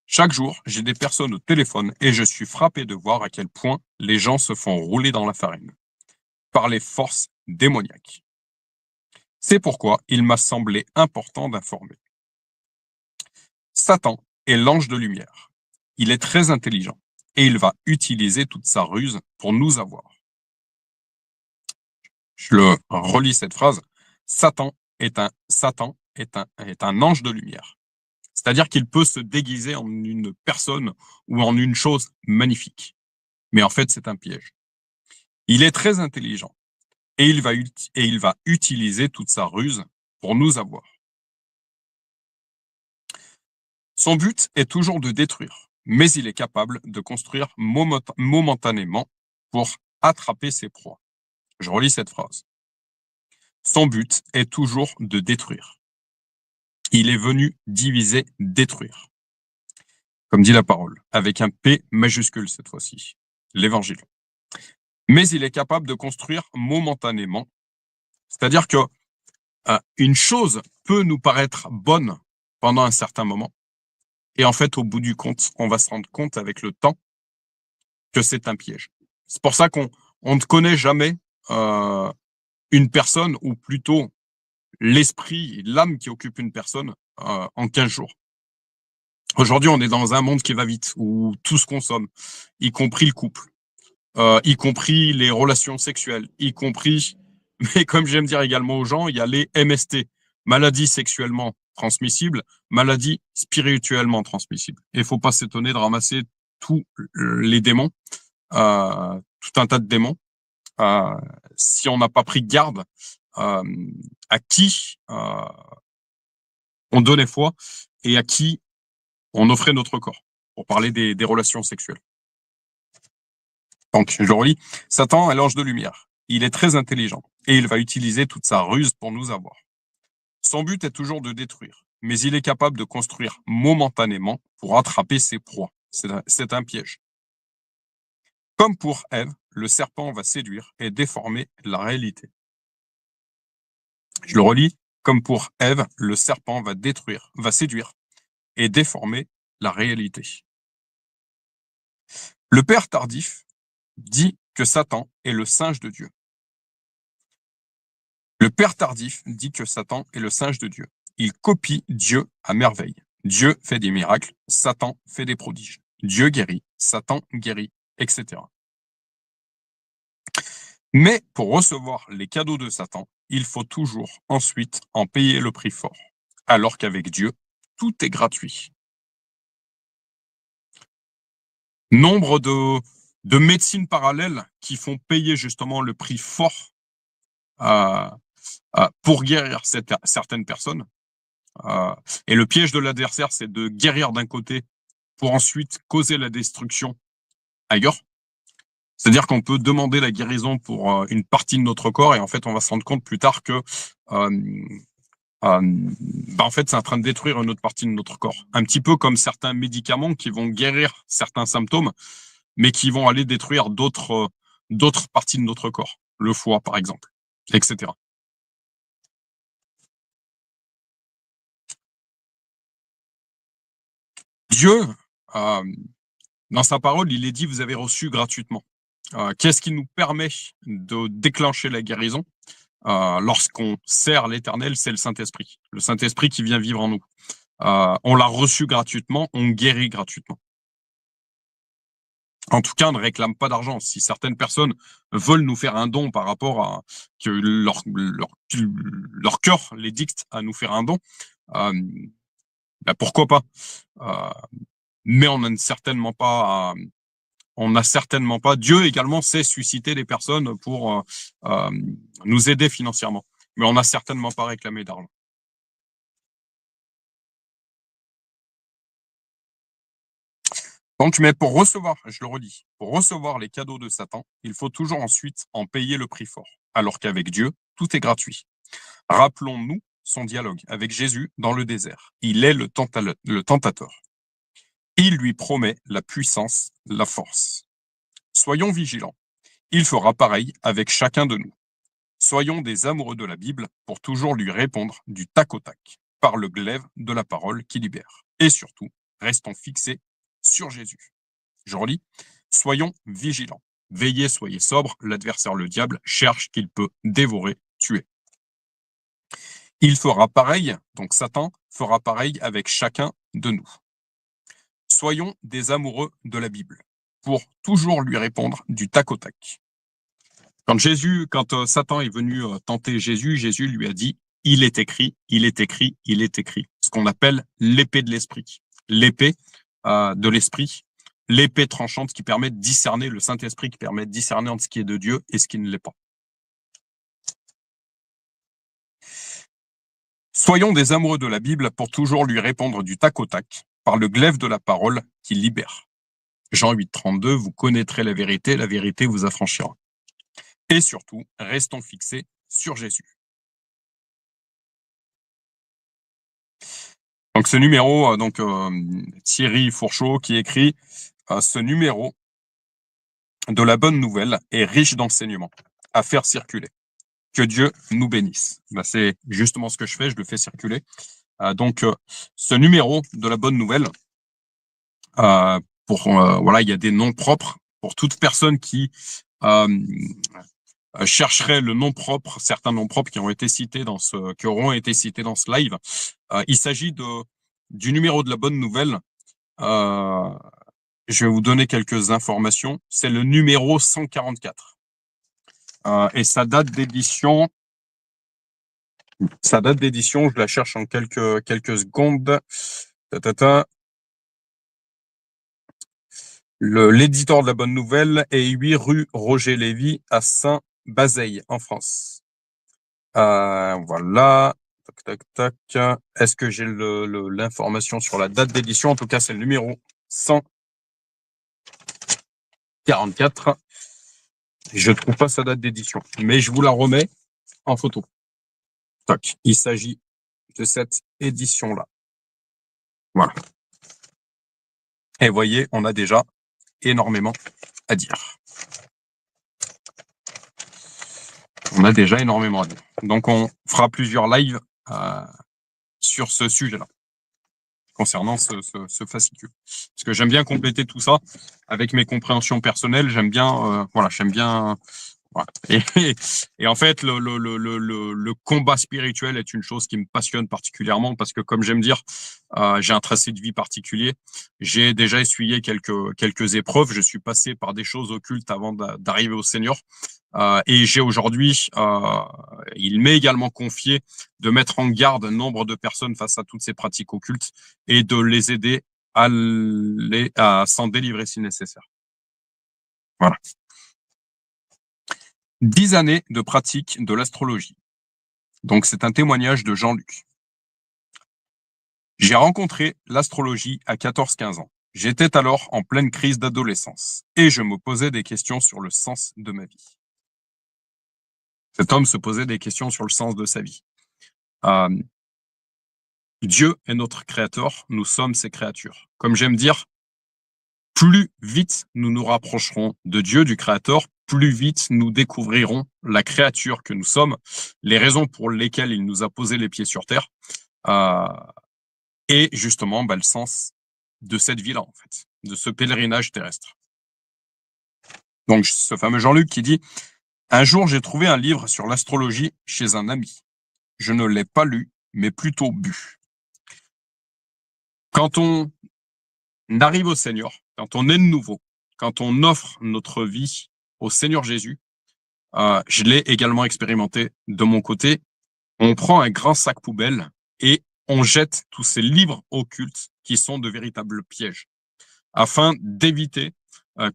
Chaque jour, j'ai des personnes au téléphone et je suis frappé de voir à quel point les gens se font rouler dans la farine par les forces démoniaques. C'est pourquoi il m'a semblé important d'informer. Satan est l'ange de lumière. Il est très intelligent et il va utiliser toute sa ruse pour nous avoir. Je le relis cette phrase. Satan est un ange de lumière. C'est-à-dire qu'il peut se déguiser en une personne ou en une chose magnifique. Mais en fait, c'est un piège. Il est très intelligent et il va utiliser toute sa ruse pour nous avoir. Son but est toujours de détruire, mais il est capable de construire momentanément pour attraper ses proies. Je relis cette phrase. Son but est toujours de détruire. Il est venu diviser, détruire. Comme dit la parole, avec un P majuscule cette fois-ci, l'évangile. Mais il est capable de construire momentanément. C'est-à-dire que une chose peut nous paraître bonne pendant un certain moment. Et en fait, au bout du compte, on va se rendre compte avec le temps que c'est un piège. C'est pour ça qu'on ne connaît jamais une personne, ou plutôt l'esprit, l'âme qui occupe une personne en 15 jours. Aujourd'hui, on est dans un monde qui va vite, où tout se consomme, y compris le couple, y compris les relations sexuelles, y compris, mais comme j'aime dire également aux gens, il y a les MST, maladies sexuellement transmissibles, maladies spirituellement transmissibles. Et il ne faut pas s'étonner de ramasser tous les démons, tout un tas de démons, si on n'a pas pris garde à qui on donnait foi et à qui on offrait notre corps, pour parler des relations sexuelles. Donc, je relis. Satan est l'ange de lumière. Il est très intelligent et il va utiliser toute sa ruse pour nous avoir. Son but est toujours de détruire, mais il est capable de construire momentanément pour attraper ses proies. C'est un piège. Comme pour Ève, le serpent va séduire et déformer la réalité. Je le relis. Comme pour Ève, le serpent va séduire et déformer la réalité. Le père tardif dit que Satan est le singe de Dieu. Le père tardif dit que Satan est le singe de Dieu. Il copie Dieu à merveille. Dieu fait des miracles, Satan fait des prodiges. Dieu guérit, Satan guérit, etc. Mais pour recevoir les cadeaux de Satan, il faut toujours ensuite en payer le prix fort. Alors qu'avec Dieu, tout est gratuit. Nombre de médecines parallèles qui font payer justement le prix fort pour guérir certaines personnes. Et le piège de l'adversaire, c'est de guérir d'un côté pour ensuite causer la destruction ailleurs. C'est-à-dire qu'on peut demander la guérison pour une partie de notre corps et en fait, on va se rendre compte plus tard que en fait, c'est en train de détruire une autre partie de notre corps. Un petit peu comme certains médicaments qui vont guérir certains symptômes, mais qui vont aller détruire d'autres parties de notre corps. Le foie, par exemple, etc. Dieu, dans sa parole, il est dit, vous avez reçu gratuitement. Qu'est-ce qui nous permet de déclencher la guérison lorsqu'on sert l'Éternel? C'est le Saint-Esprit. Le Saint-Esprit qui vient vivre en nous. On l'a reçu gratuitement, on guérit gratuitement. En tout cas, on ne réclame pas d'argent. Si certaines personnes veulent nous faire un don par rapport à que leur cœur les dicte à nous faire un don, bah pourquoi pas. Mais on n'a certainement pas, Dieu également sait susciter des personnes pour nous aider financièrement, mais on n'a certainement pas réclamé d'argent. Donc, mais pour recevoir, je le redis, pour recevoir les cadeaux de Satan, il faut toujours ensuite en payer le prix fort, alors qu'avec Dieu, tout est gratuit. Rappelons-nous son dialogue avec Jésus dans le désert. Il est le tentateur. Il lui promet la puissance, la force. Soyons vigilants. Il fera pareil avec chacun de nous. Soyons des amoureux de la Bible pour toujours lui répondre du tac au tac, par le glaive de la parole qui libère. Et surtout, restons fixés sur Jésus. Je relis. Soyons vigilants. Veillez, soyez sobres. L'adversaire, le diable, cherche qu'il peut dévorer, tuer. Il fera pareil, donc Satan fera pareil avec chacun de nous. Soyons des amoureux de la Bible pour toujours lui répondre du tac au tac. Quand Satan est venu tenter Jésus, Jésus lui a dit, il est écrit, il est écrit, il est écrit. Ce qu'on appelle l'épée de l'esprit. L'épée de l'esprit, l'épée tranchante qui permet de discerner, le Saint-Esprit qui permet de discerner entre ce qui est de Dieu et ce qui ne l'est pas. Soyons des amoureux de la Bible pour toujours lui répondre du tac au tac, par le glaive de la parole qui libère. Jean 8, 32, vous connaîtrez la vérité vous affranchira. Et surtout, restons fixés sur Jésus. Donc ce numéro, Thierry Fourchot qui écrit ce numéro de la bonne nouvelle est riche d'enseignements à faire circuler. Que Dieu nous bénisse. Ben, c'est justement ce que je fais, je le fais circuler. Ce numéro de la bonne nouvelle, il y a des noms propres pour toute personne qui chercherait le nom propre, certains noms propres qui auront été cités dans ce live. Il s'agit du numéro de la bonne nouvelle. Je vais vous donner quelques informations. C'est le numéro 144. Et sa date d'édition, je la cherche en quelques secondes. L'éditeur de la bonne nouvelle est 8 rue Roger Lévy à Saint-Bazeille, en France. Voilà. Tac. Est-ce que j'ai l'information sur la date d'édition? En tout cas, c'est le numéro 144. Je ne trouve pas sa date d'édition, mais je vous la remets en photo. Tac. Il s'agit de cette édition-là. Voilà. Et vous voyez, on a déjà énormément à dire. Donc, on fera plusieurs lives sur ce sujet-là, concernant ce fascicule. Parce que j'aime bien compléter tout ça avec mes compréhensions personnelles. J'aime bien. Voilà. Et en fait, le combat spirituel est une chose qui me passionne particulièrement parce que, comme j'aime dire, j'ai un tracé de vie particulier. J'ai déjà essuyé quelques épreuves. Je suis passé par des choses occultes avant d'arriver au Seigneur. Et j'ai aujourd'hui, il m'est également confié de mettre en garde un nombre de personnes face à toutes ces pratiques occultes et de les aider à s'en délivrer si nécessaire. Voilà. 10 années de pratique de l'astrologie. Donc, c'est un témoignage de Jean-Luc. J'ai rencontré l'astrologie à 14-15 ans. J'étais alors en pleine crise d'adolescence et je me posais des questions sur le sens de ma vie. Cet homme se posait des questions sur le sens de sa vie. Dieu est notre créateur, nous sommes ses créatures. Comme j'aime dire, plus vite nous nous rapprocherons de Dieu, du créateur, plus vite nous découvrirons la créature que nous sommes, les raisons pour lesquelles il nous a posé les pieds sur terre, et justement le sens de cette vie-là, en fait, de ce pèlerinage terrestre. Donc ce fameux Jean-Luc qui dit « Un jour j'ai trouvé un livre sur l'astrologie chez un ami. Je ne l'ai pas lu, mais plutôt bu. » Quand on arrive au Seigneur, quand on est de nouveau, quand on offre notre vie au Seigneur Jésus, je l'ai également expérimenté de mon côté, on prend un grand sac poubelle et on jette tous ces livres occultes qui sont de véritables pièges, afin d'éviter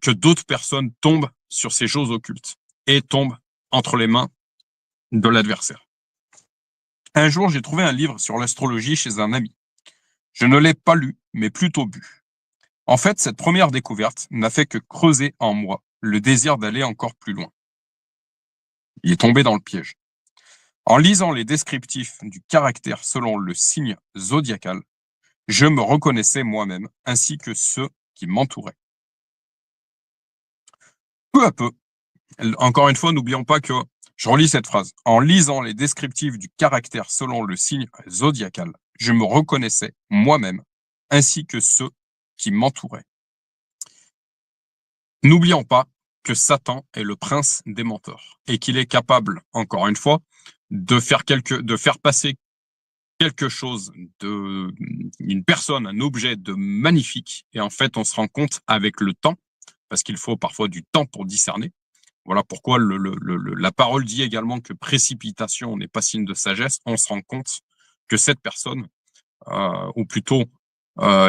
que d'autres personnes tombent sur ces choses occultes et tombent entre les mains de l'adversaire. Un jour, j'ai trouvé un livre sur l'astrologie chez un ami. Je ne l'ai pas lu, mais plutôt bu. En fait, cette première découverte n'a fait que creuser en moi le désir d'aller encore plus loin. Il est tombé dans le piège. En lisant les descriptifs du caractère selon le signe zodiacal, je me reconnaissais moi-même ainsi que ceux qui m'entouraient. Peu à peu, encore une fois, n'oublions pas que je relis cette phrase. En lisant les descriptifs du caractère selon le signe zodiacal, je me reconnaissais moi-même ainsi que ceux qui m'entouraient. N'oublions pas que Satan est le prince des menteurs et qu'il est capable, encore une fois, de faire passer quelque chose une personne, un objet de magnifique. Et en fait, on se rend compte avec le temps, parce qu'il faut parfois du temps pour discerner. Voilà pourquoi la parole dit également que précipitation n'est pas signe de sagesse. On se rend compte que cette personne, ou plutôt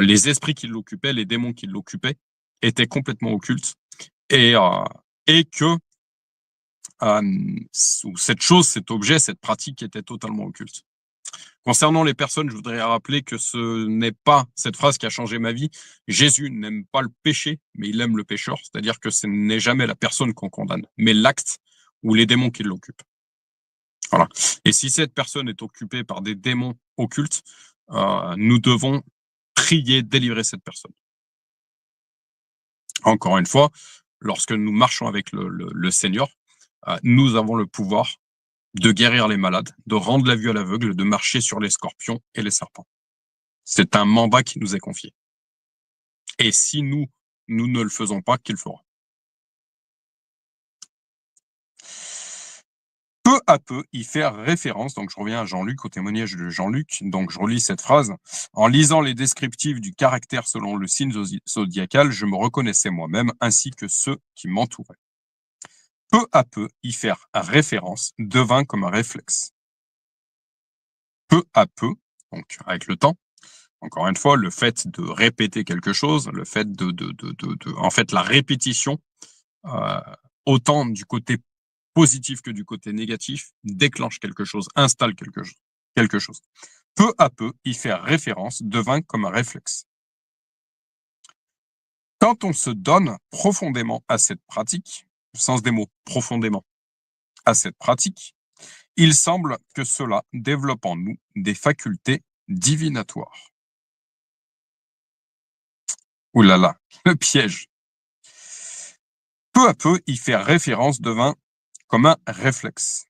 les esprits qui l'occupaient, les démons qui l'occupaient, étaient complètement occultes et que cette chose, cet objet, cette pratique était totalement occulte. Concernant les personnes, je voudrais rappeler que ce n'est pas cette phrase qui a changé ma vie. Jésus n'aime pas le péché, mais il aime le pécheur. C'est-à-dire que ce n'est jamais la personne qu'on condamne, mais l'acte ou les démons qui l'occupent. Voilà. Et si cette personne est occupée par des démons occultes, nous devons prier, délivrer cette personne. Encore une fois, lorsque nous marchons avec le Seigneur, nous avons le pouvoir de guérir les malades, de rendre la vue à l'aveugle, de marcher sur les scorpions et les serpents. C'est un mandat qui nous est confié. Et si nous ne le faisons pas, qui le fera? Peu à peu, y faire référence, donc je reviens à Jean-Luc, au témoignage de Jean-Luc, donc je relis cette phrase. En lisant les descriptifs du caractère selon le signe zodiacal, je me reconnaissais moi-même ainsi que ceux qui m'entouraient. Peu à peu, y faire référence devint comme un réflexe. Peu à peu, donc avec le temps, encore une fois, le fait de répéter quelque chose, le fait en fait, la répétition, autant du côté positif que du côté négatif, déclenche quelque chose, installe quelque chose. Peu à peu, y faire référence devint comme un réflexe. Quand on se donne profondément à cette pratique, le sens des mots profondément à cette pratique, il semble que cela développe en nous des facultés divinatoires. Ouh là là, le piège. Peu à peu, y faire référence devint comme un réflexe.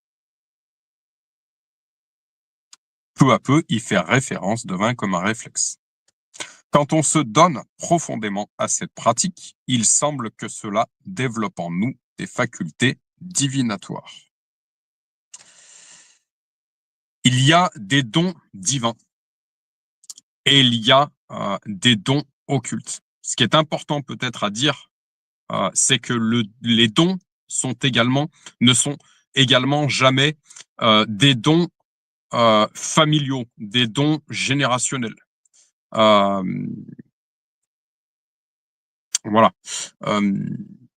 Peu à peu, y faire référence devint comme un réflexe. Quand on se donne profondément à cette pratique, il semble que cela développe en nous des facultés divinatoires. Il y a des dons divins et il y a des dons occultes. Ce qui est important peut-être à dire, c'est que les dons ne sont également jamais des dons familiaux, des dons générationnels. Voilà.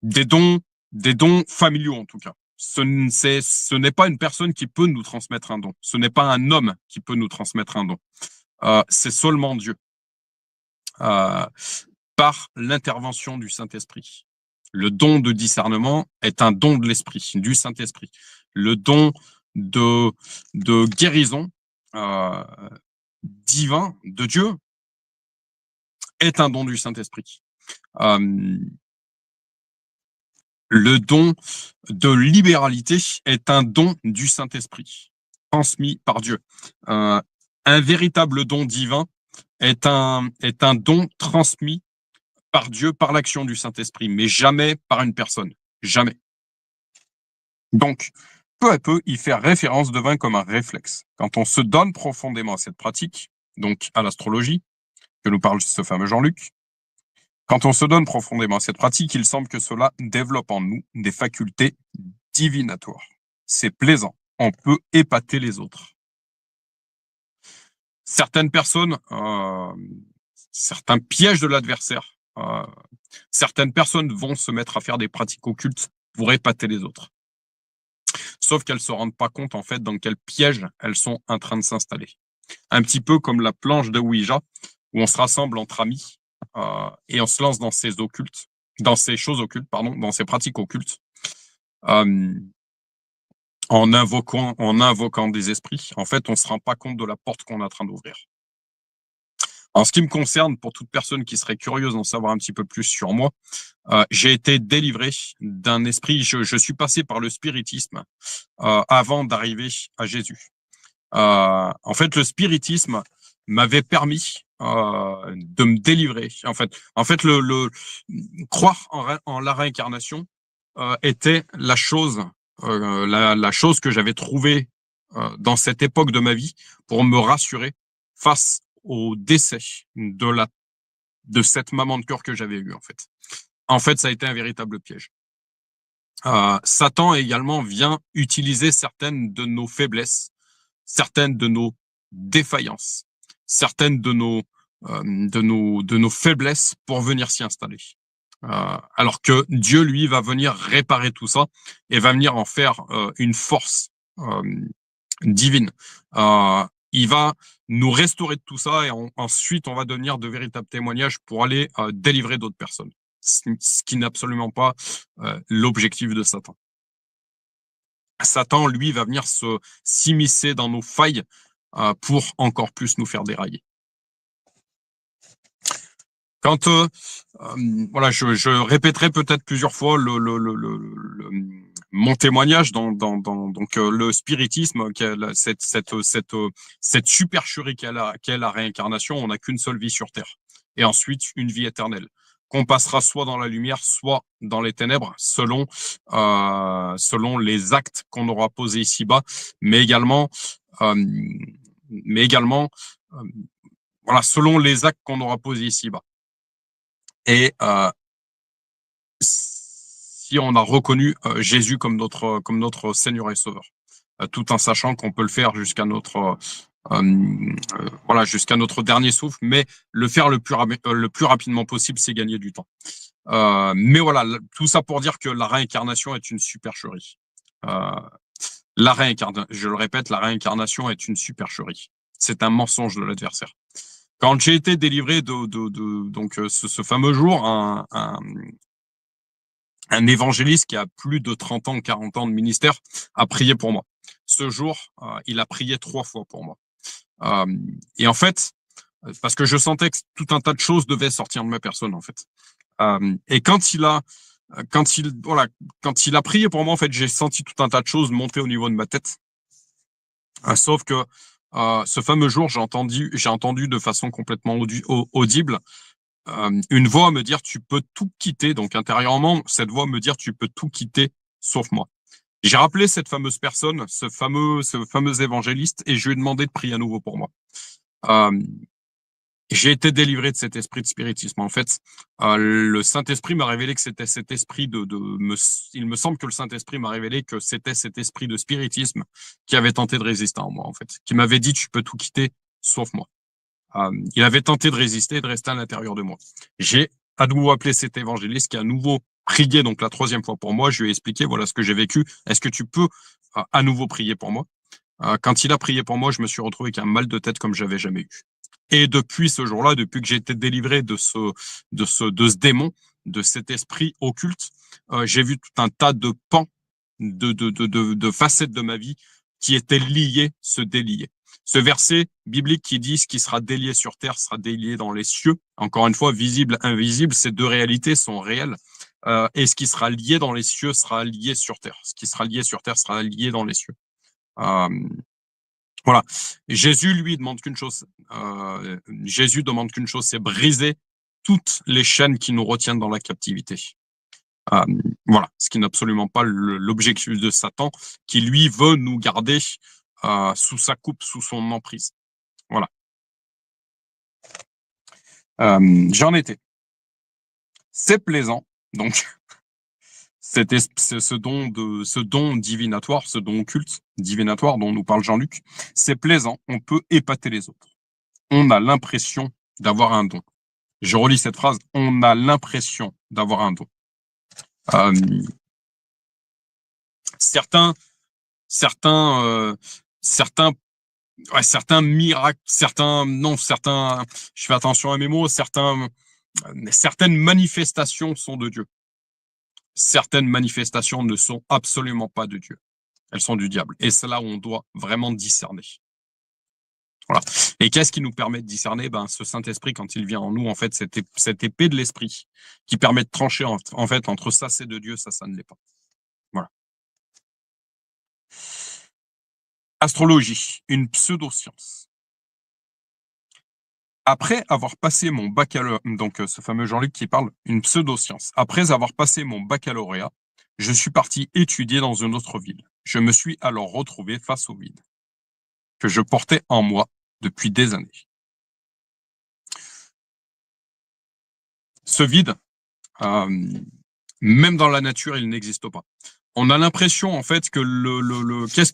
Des dons familiaux en tout cas. Ce n'est pas une personne qui peut nous transmettre un don. Ce n'est pas un homme qui peut nous transmettre un don. C'est seulement Dieu. Par l'intervention du Saint-Esprit. Le don de discernement est un don de l'Esprit, du Saint-Esprit. Le don de guérison divin de Dieu est un don du Saint-Esprit. Le don de libéralité est un don du Saint-Esprit, transmis par Dieu. Un véritable don divin est un don transmis par Dieu, par l'action du Saint-Esprit, mais jamais par une personne. Jamais. Donc, peu à peu, il fait référence devint comme un réflexe. Quand on se donne profondément à cette pratique, donc à l'astrologie, que nous parle ce fameux Jean-Luc, quand on se donne profondément à cette pratique, il semble que cela développe en nous des facultés divinatoires. C'est plaisant. On peut épater les autres. Certaines personnes, certains pièges de l'adversaire, certaines personnes vont se mettre à faire des pratiques occultes pour épater les autres. Sauf qu'elles se rendent pas compte, en fait, dans quel piège elles sont en train de s'installer. Un petit peu comme la planche de Ouija, où on se rassemble entre amis, et on se lance dans ces occultes, dans ces choses occultes, pardon, dans ces pratiques occultes, en invoquant des esprits. En fait, on se rend pas compte de la porte qu'on est en train d'ouvrir. En ce qui me concerne, pour toute personne qui serait curieuse d'en savoir un petit peu plus sur moi, j'ai été délivré d'un esprit. Je suis passé par le spiritisme avant d'arriver à Jésus. En fait, le spiritisme m'avait permis de me délivrer. En fait, croire en la réincarnation était la chose que j'avais trouvée dans cette époque de ma vie pour me rassurer face au décès de cette maman de cœur que j'avais eue, en fait, ça a été un véritable piège. Satan également vient utiliser certaines de nos faiblesses, certaines de nos défaillances, certaines de nos faiblesses pour venir s'y installer. Alors que Dieu, lui, va venir réparer tout ça et va venir en faire une force divine. Il va nous restaurer de tout ça et ensuite on va devenir de véritables témoignages pour aller délivrer d'autres personnes. Ce qui n'est absolument pas l'objectif de Satan. Satan, lui, va venir s'immiscer dans nos failles pour encore plus nous faire dérailler. Quand voilà, je répéterai peut-être plusieurs fois mon témoignage dans donc le spiritisme, cette supercherie qu'est la réincarnation. On n'a qu'une seule vie sur Terre, et ensuite une vie éternelle qu'on passera soit dans la lumière, soit dans les ténèbres, selon les actes qu'on aura posés ici-bas, mais également voilà, selon les actes qu'on aura posés ici-bas. Et si on a reconnu Jésus comme notre Seigneur et Sauveur, tout en sachant qu'on peut le faire jusqu'à notre jusqu'à notre dernier souffle, mais le faire le plus rapidement possible, c'est gagner du temps. Mais voilà, tout ça pour dire que la réincarnation est une supercherie. Je le répète, la réincarnation est une supercherie. C'est un mensonge de l'adversaire. Quand j'ai été délivré donc ce fameux jour, un évangéliste qui a plus de 30 ans, 40 ans de ministère a prié pour moi. Ce jour, il a prié 3 fois pour moi. Et en fait, parce que je sentais que tout un tas de choses devaient sortir de ma personne, en fait. Et quand il a prié pour moi, en fait, j'ai senti tout un tas de choses monter au niveau de ma tête. Sauf que ce fameux jour, j'ai entendu de façon complètement audible une voix me dire tu peux tout quitter. Donc intérieurement, cette voix me dire tu peux tout quitter sauf moi. J'ai rappelé cette fameuse personne, ce fameux évangéliste, et je lui ai demandé de prier à nouveau pour moi. J'ai été délivré de cet esprit de spiritisme. En fait, le Saint-Esprit m'a révélé que c'était cet esprit il me semble que le Saint-Esprit m'a révélé que c'était cet esprit de spiritisme qui avait tenté de résister en moi, en fait, qui m'avait dit tu peux tout quitter sauf moi. Il avait tenté de résister et de rester à l'intérieur de moi. J'ai à nouveau appelé cet évangéliste qui a à nouveau prié, donc la 3e fois pour moi. Je lui ai expliqué voilà ce que j'ai vécu. Est-ce que tu peux à nouveau prier pour moi? Quand il a prié pour moi, je me suis retrouvé avec un mal de tête comme j'avais jamais eu. Et depuis ce jour-là, depuis que j'ai été délivré de ce démon, de cet esprit occulte, j'ai vu tout un tas de pans, de facettes de ma vie qui étaient liées, se délier. Ce verset biblique qui dit ce qui sera délié sur terre sera délié dans les cieux. Encore une fois, visible, invisible, ces deux réalités sont réelles. Et ce qui sera lié dans les cieux sera lié sur terre. Ce qui sera lié sur terre sera lié dans les cieux. Voilà. Jésus, lui, demande qu'une chose. Jésus demande qu'une chose, c'est briser toutes les chaînes qui nous retiennent dans la captivité. Voilà, ce qui n'est absolument pas l'objectif de Satan, qui lui veut nous garder sous sa coupe, sous son emprise. Voilà. J'en étais. C'est plaisant, donc c'était ce don divinatoire, ce don occulte divinatoire dont nous parle Jean-Luc. C'est plaisant, on peut épater les autres. On a l'impression d'avoir un don. Je relis cette phrase, on a l'impression d'avoir un don. Certains miracles, je fais attention à mes mots, certaines manifestations sont de Dieu. Certaines manifestations ne sont absolument pas de Dieu. Elles sont du diable. Et c'est là où on doit vraiment discerner. Voilà. Et qu'est-ce qui nous permet de discerner? Ce Saint-Esprit, quand il vient en nous, en fait, cette épée de l'Esprit qui permet de trancher, en fait, entre ça, c'est de Dieu, ça ne l'est pas. Voilà. Astrologie, une pseudo-science. Après avoir passé mon baccalauréat, donc ce fameux Jean-Luc qui parle, une pseudo-science. Après avoir passé mon baccalauréat, je suis parti étudier dans une autre ville. Je me suis alors retrouvé face au vide que je portais en moi depuis des années. Ce vide, même dans la nature, il n'existe pas. On a l'impression, en fait, que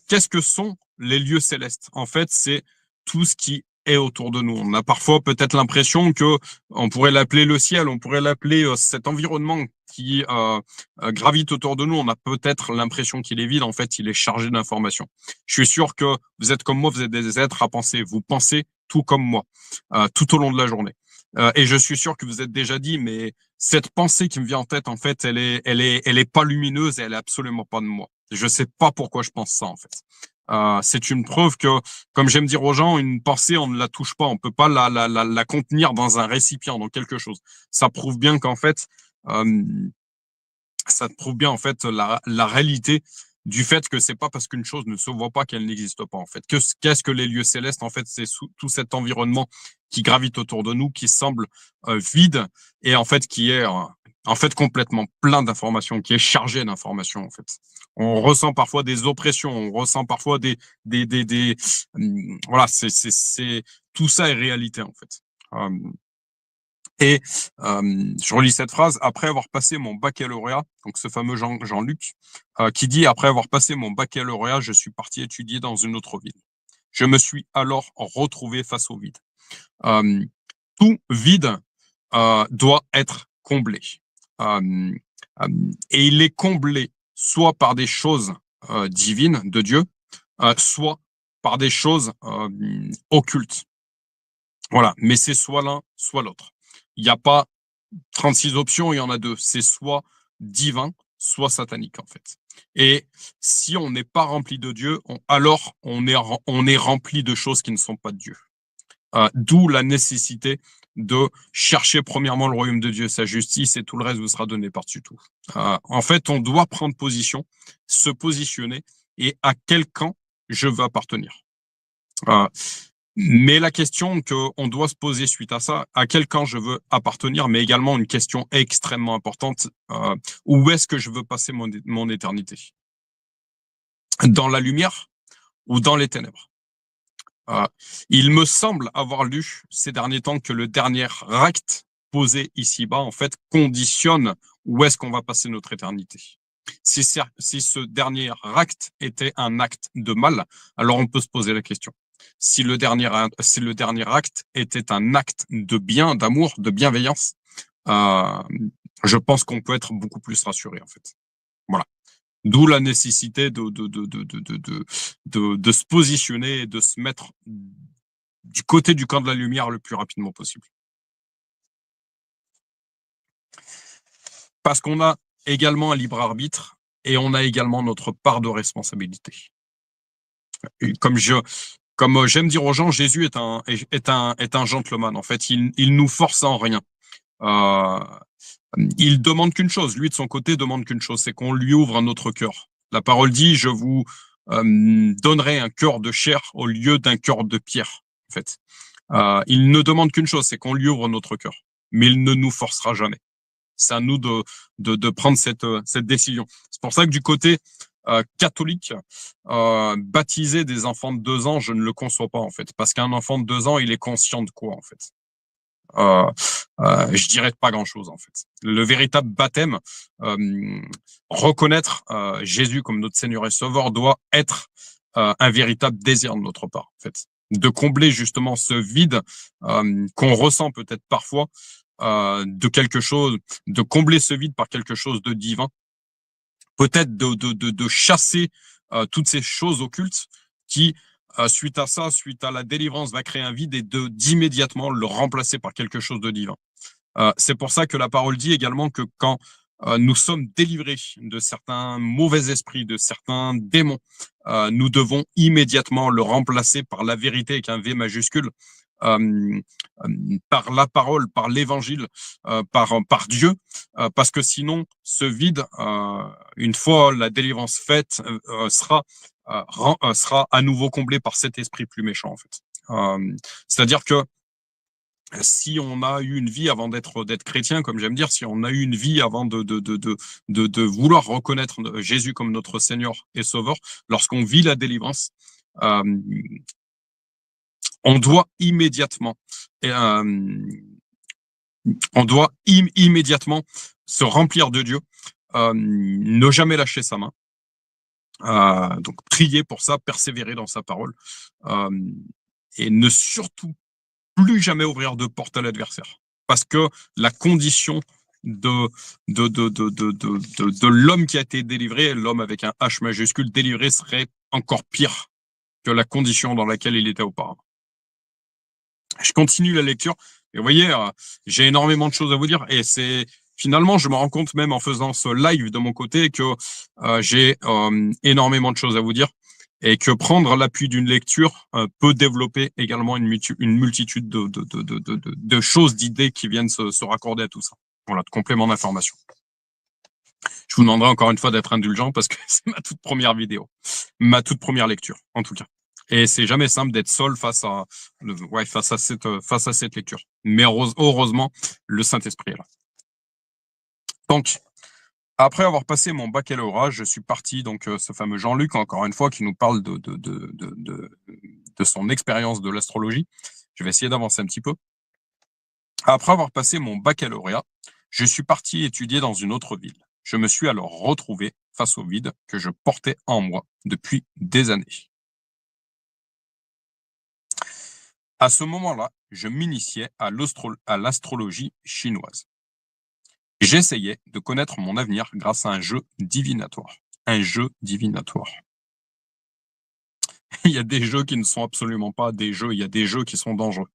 qu'est-ce que sont les lieux célestes? En fait, c'est tout ce qui est autour de nous. On a parfois peut-être l'impression que on pourrait l'appeler le ciel, on pourrait l'appeler cet environnement qui gravite autour de nous. On a peut-être l'impression qu'il est vide. En fait, il est chargé d'informations. Je suis sûr que vous êtes comme moi, vous êtes des êtres à penser. Vous pensez tout comme moi, tout au long de la journée. Et je suis sûr que vous êtes déjà dit, mais cette pensée qui me vient en tête, en fait, elle est pas lumineuse et elle est absolument pas de moi. Je sais pas pourquoi je pense ça, en fait. C'est une preuve que, comme j'aime dire aux gens, une pensée, on ne la touche pas, on peut pas la contenir dans un récipient, dans quelque chose. Ça prouve bien qu'en fait, ça prouve bien en fait la réalité du fait que c'est pas parce qu'une chose ne se voit pas qu'elle n'existe pas en fait. Qu'est-ce que les lieux célestes en fait? C'est tout cet environnement qui gravite autour de nous, qui semble vide et en fait qui est en fait complètement plein d'informations, qui est chargé d'informations en fait. On ressent parfois des oppressions, on ressent parfois voilà, c'est tout ça est réalité en fait. Et je relis cette phrase, après avoir passé mon baccalauréat, donc ce fameux Jean-Luc, qui dit, après avoir passé mon baccalauréat, je suis parti étudier dans une autre ville. Je me suis alors retrouvé face au vide. Tout vide doit être comblé. Et il est comblé soit par des choses divines de Dieu, soit par des choses occultes. Voilà, mais c'est soit l'un, soit l'autre. Il n'y a pas 36 options, il y en a deux. C'est soit divin, soit satanique, en fait. Et si on n'est pas rempli de Dieu, alors on est rempli de choses qui ne sont pas de Dieu. D'où la nécessité de chercher premièrement le royaume de Dieu, sa justice, et tout le reste vous sera donné par-dessus tout. En fait, on doit prendre position, se positionner, et à quel camp je veux appartenir. Mais la question qu'on doit se poser suite à ça, à quel camp je veux appartenir, mais également une question extrêmement importante, où est-ce que je veux passer mon éternité? Dans la lumière ou dans les ténèbres? Il me semble avoir lu ces derniers temps que le dernier acte posé ici-bas, en fait, conditionne où est-ce qu'on va passer notre éternité. Si ce dernier acte était un acte de mal, alors on peut se poser la question. Si le dernier acte était un acte de bien, d'amour, de bienveillance, je pense qu'on peut être beaucoup plus rassuré, en fait. Voilà. D'où la nécessité de se positionner et de se mettre du côté du camp de la lumière le plus rapidement possible. Parce qu'on a également un libre arbitre et on a également notre part de responsabilité. Comme Comme j'aime dire aux gens, Jésus est un gentleman. En fait, il nous force en rien. Il demande qu'une chose. Lui, de son côté, demande qu'une chose, c'est qu'on lui ouvre notre cœur. La parole dit, je vous donnerai un cœur de chair au lieu d'un cœur de pierre. En fait, il ne demande qu'une chose, c'est qu'on lui ouvre notre cœur. Mais il ne nous forcera jamais. C'est à nous de prendre cette décision. C'est pour ça que du côté catholique, baptiser des enfants de 2 ans, je ne le conçois pas en fait, parce qu'un enfant de 2 ans, il est conscient de quoi en fait. Je dirais pas grand-chose en fait. Le véritable baptême, reconnaître Jésus comme notre Seigneur et Sauveur, doit être un véritable désir de notre part en fait, de combler justement ce vide qu'on ressent peut-être parfois, de quelque chose, de combler ce vide par quelque chose de divin, peut-être de chasser toutes ces choses occultes qui, suite à ça, suite à la délivrance, va créer un vide et d'immédiatement le remplacer par quelque chose de divin. C'est pour ça que la parole dit également que quand nous sommes délivrés de certains mauvais esprits, de certains démons, nous devons immédiatement le remplacer par la vérité avec un V majuscule, par la parole, par l'évangile, par Dieu, parce que sinon, ce vide, une fois la délivrance faite, sera à nouveau comblé par cet esprit plus méchant, en fait. C'est-à-dire que si on a eu une vie avant d'être chrétien, comme j'aime dire, si on a eu une vie avant de vouloir reconnaître Jésus comme notre Seigneur et Sauveur, lorsqu'on vit la délivrance, on doit immédiatement immédiatement se remplir de Dieu, ne jamais lâcher sa main, donc prier pour ça, persévérer dans sa parole, et ne surtout plus jamais ouvrir de porte à l'adversaire, parce que la condition de l'homme qui a été délivré, l'homme avec un H majuscule délivré, serait encore pire que la condition dans laquelle il était auparavant. Je continue la lecture. Et vous voyez, j'ai énormément de choses à vous dire. Et c'est finalement, je me rends compte même en faisant ce live de mon côté que j'ai énormément de choses à vous dire et que prendre l'appui d'une lecture peut développer également une multitude de choses, d'idées qui viennent se raccorder à tout ça. Voilà, de compléments d'information. Je vous demanderai encore une fois d'être indulgent parce que c'est ma toute première vidéo, ma toute première lecture, en tout cas. Et c'est jamais simple d'être seul face à cette lecture. Mais heureusement, le Saint-Esprit est là. Donc, après avoir passé mon baccalauréat, je suis parti, donc ce fameux Jean-Luc, encore une fois, qui nous parle de son expérience de l'astrologie. Je vais essayer d'avancer un petit peu. Après avoir passé mon baccalauréat, je suis parti étudier dans une autre ville. Je me suis alors retrouvé face au vide que je portais en moi depuis des années. À ce moment-là, je m'initiais à l'astrologie chinoise. J'essayais de connaître mon avenir grâce à un jeu divinatoire. Un jeu divinatoire. Il y a des jeux qui ne sont absolument pas des jeux, il y a des jeux qui sont dangereux.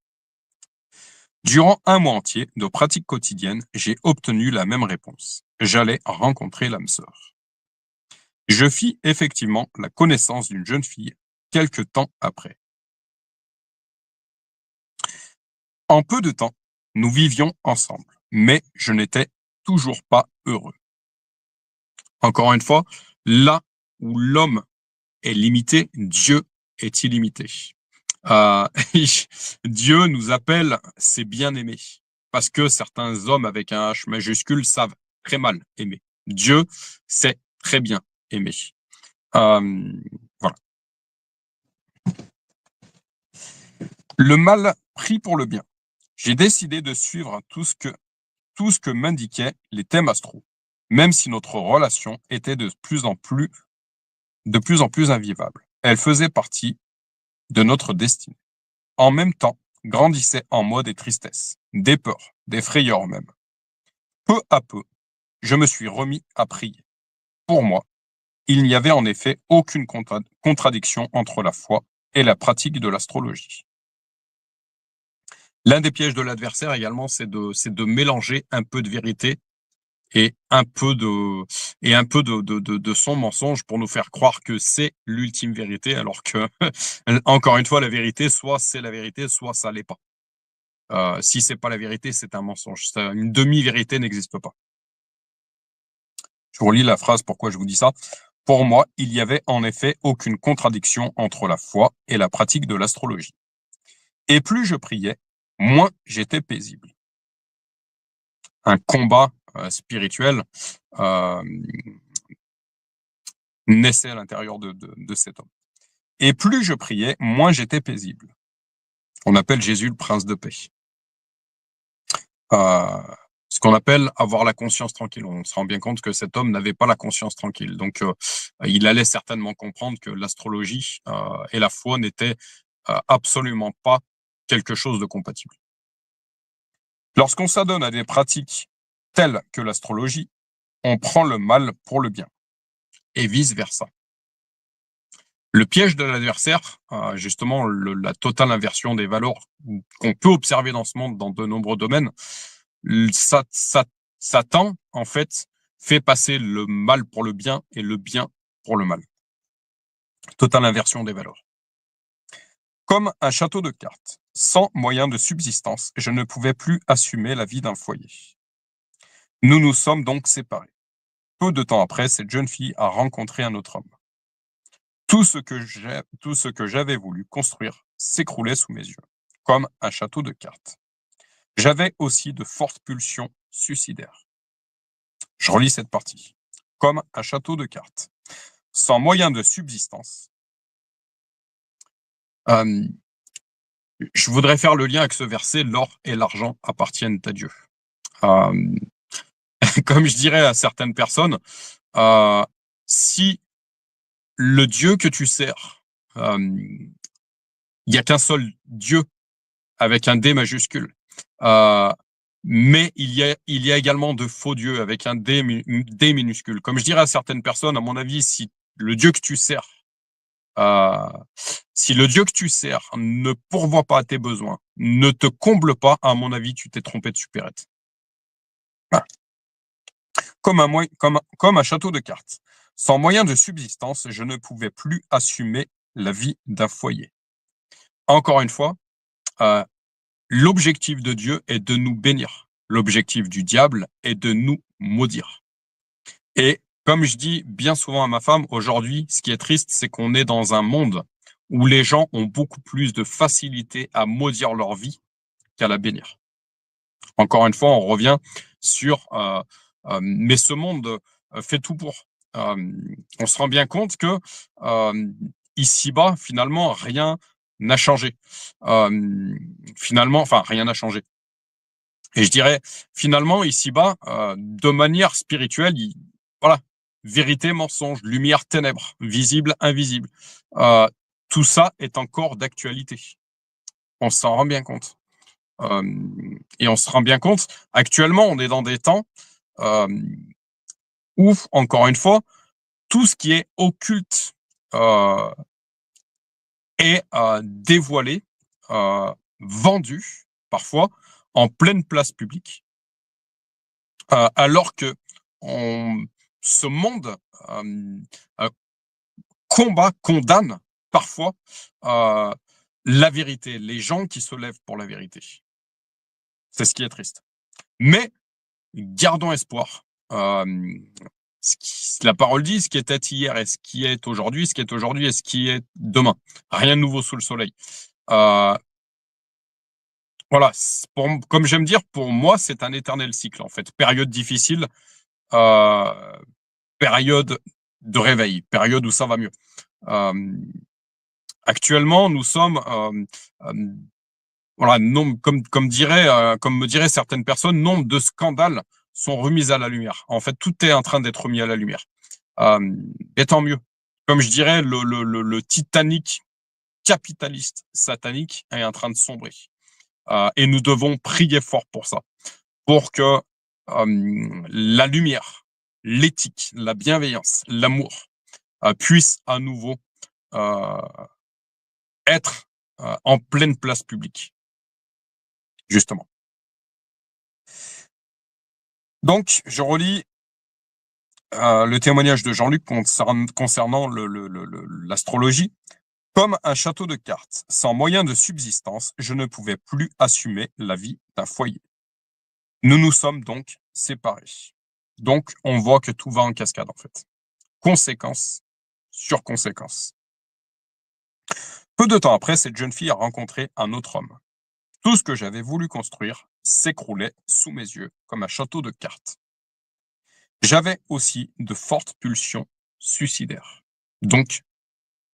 Durant un mois entier de pratique quotidienne, j'ai obtenu la même réponse. J'allais rencontrer l'âme sœur. Je fis effectivement la connaissance d'une jeune fille quelque temps après. En peu de temps, nous vivions ensemble, mais je n'étais toujours pas heureux. Encore une fois, là où l'homme est limité, Dieu est illimité. Dieu nous appelle ses bien-aimés, parce que certains hommes avec un H majuscule savent très mal aimer. Dieu sait très bien aimer. Voilà. Le mal pris pour le bien. J'ai décidé de suivre tout ce que m'indiquaient les thèmes astro, même si notre relation était de plus en plus invivable. Elle faisait partie de notre destinée. En même temps, grandissaient en moi des tristesses, des peurs, des frayeurs même. Peu à peu, je me suis remis à prier. Pour moi, il n'y avait en effet aucune contradiction entre la foi et la pratique de l'astrologie. L'un des pièges de l'adversaire également, c'est de mélanger un peu de vérité et un peu de son mensonge pour nous faire croire que c'est l'ultime vérité, alors que, encore une fois, la vérité, soit c'est la vérité, soit ça l'est pas. Si c'est pas la vérité, c'est un mensonge. Une demi-vérité n'existe pas. Je vous relis la phrase, pourquoi je vous dis ça. Pour moi, il y avait en effet aucune contradiction entre la foi et la pratique de l'astrologie. Et plus je priais, moins j'étais paisible. Un combat spirituel naissait à l'intérieur de cet homme. Et plus je priais, moins j'étais paisible. On appelle Jésus le prince de paix. Ce qu'on appelle avoir la conscience tranquille. On se rend bien compte que cet homme n'avait pas la conscience tranquille. Donc, il allait certainement comprendre que l'astrologie et la foi n'étaient absolument pas quelque chose de compatible. Lorsqu'on s'adonne à des pratiques telles que l'astrologie, on prend le mal pour le bien, et vice-versa. Le piège de l'adversaire, justement la totale inversion des valeurs qu'on peut observer dans ce monde dans de nombreux domaines, Satan, en fait, fait passer le mal pour le bien et le bien pour le mal. Totale inversion des valeurs. Comme un château de cartes, sans moyen de subsistance, je ne pouvais plus assumer la vie d'un foyer. Nous nous sommes donc séparés. Peu de temps après, cette jeune fille a rencontré un autre homme. Tout ce que j'avais voulu construire s'écroulait sous mes yeux, comme un château de cartes. J'avais aussi de fortes pulsions suicidaires. Je relis cette partie. Comme un château de cartes, sans moyen de subsistance. Je voudrais faire le lien avec ce verset, l'or et l'argent appartiennent à Dieu. Comme je dirais à certaines personnes, si le Dieu que tu sers, il n'y a qu'un seul Dieu avec un D majuscule, mais il y a également de faux dieux avec un D minuscule. Comme je dirais à certaines personnes, à mon avis, si le Dieu que tu sers, ne pourvoit pas à tes besoins, ne te comble pas, à mon avis, tu t'es trompé de supérette. Voilà. Comme un château de cartes. Sans moyen de subsistance, je ne pouvais plus assumer la vie d'un foyer. Encore une fois, l'objectif de Dieu est de nous bénir. L'objectif du diable est de nous maudire. Et comme je dis bien souvent à ma femme, aujourd'hui, ce qui est triste, c'est qu'on est dans un monde où les gens ont beaucoup plus de facilité à maudire leur vie qu'à la bénir. Encore une fois, on revient sur mais ce monde fait tout pour. On se rend bien compte que ici-bas, finalement, rien n'a changé. Finalement, enfin, rien n'a changé. Et je dirais, finalement, ici-bas, de manière spirituelle, voilà, vérité, mensonge, lumière, ténèbres, visible, invisible. Tout ça est encore d'actualité. On s'en rend bien compte. Et on se rend bien compte, actuellement, on est dans des temps où, encore une fois, tout ce qui est occulte est dévoilé, vendu, parfois, en pleine place publique, alors que ce monde condamne parfois la vérité, les gens qui se lèvent pour la vérité. C'est ce qui est triste. Mais gardons espoir. La parole dit, ce qui était hier et ce qui est aujourd'hui, ce qui est aujourd'hui et ce qui est demain. Rien de nouveau sous le soleil. Voilà, comme j'aime dire, pour moi, c'est un éternel cycle, en fait. Période difficile, période de réveil, période où ça va mieux. Actuellement, nous sommes, voilà, comme me diraient certaines personnes, nombre de scandales sont remis à la lumière. En fait, tout est en train d'être remis à la lumière. Et tant mieux. Comme je dirais, le Titanic capitaliste satanique est en train de sombrer. Et nous devons prier fort pour ça, pour que la lumière, l'éthique, la bienveillance, l'amour puissent à nouveau être en pleine place publique, justement. Donc, je relis le témoignage de Jean-Luc concernant l'astrologie. Comme un château de cartes, sans moyen de subsistance, je ne pouvais plus assumer la vie d'un foyer. Nous nous sommes donc séparés. Donc, on voit que tout va en cascade, en fait. Conséquence sur conséquence. Peu de temps après, cette jeune fille a rencontré un autre homme. Tout ce que j'avais voulu construire s'écroulait sous mes yeux comme un château de cartes. J'avais aussi de fortes pulsions suicidaires. Donc,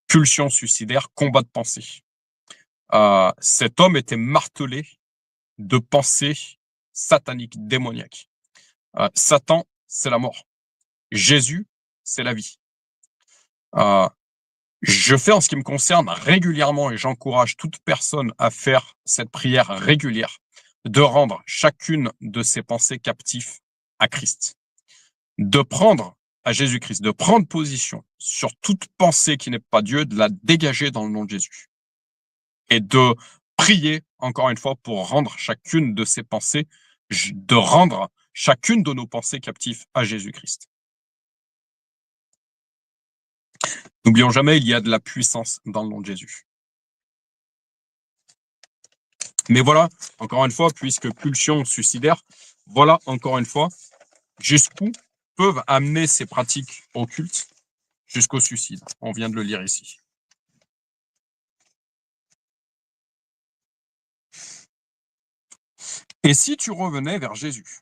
pulsions suicidaires, combat de pensée. Cet homme était martelé de pensées sataniques, démoniaques. Satan, c'est la mort. Jésus, c'est la vie. Je fais en ce qui me concerne régulièrement, et j'encourage toute personne à faire cette prière régulière, de rendre chacune de ses pensées captives à Christ. De prendre à Jésus-Christ, de prendre position sur toute pensée qui n'est pas Dieu, de la dégager dans le nom de Jésus. Et de prier, encore une fois, pour rendre chacune de ces pensées, de rendre chacune de nos pensées captives à Jésus-Christ. N'oublions jamais, il y a de la puissance dans le nom de Jésus. Mais voilà, encore une fois, puisque pulsion suicidaire, voilà, encore une fois, jusqu'où peuvent amener ces pratiques occultes jusqu'au suicide. On vient de le lire ici. Et si tu revenais vers Jésus?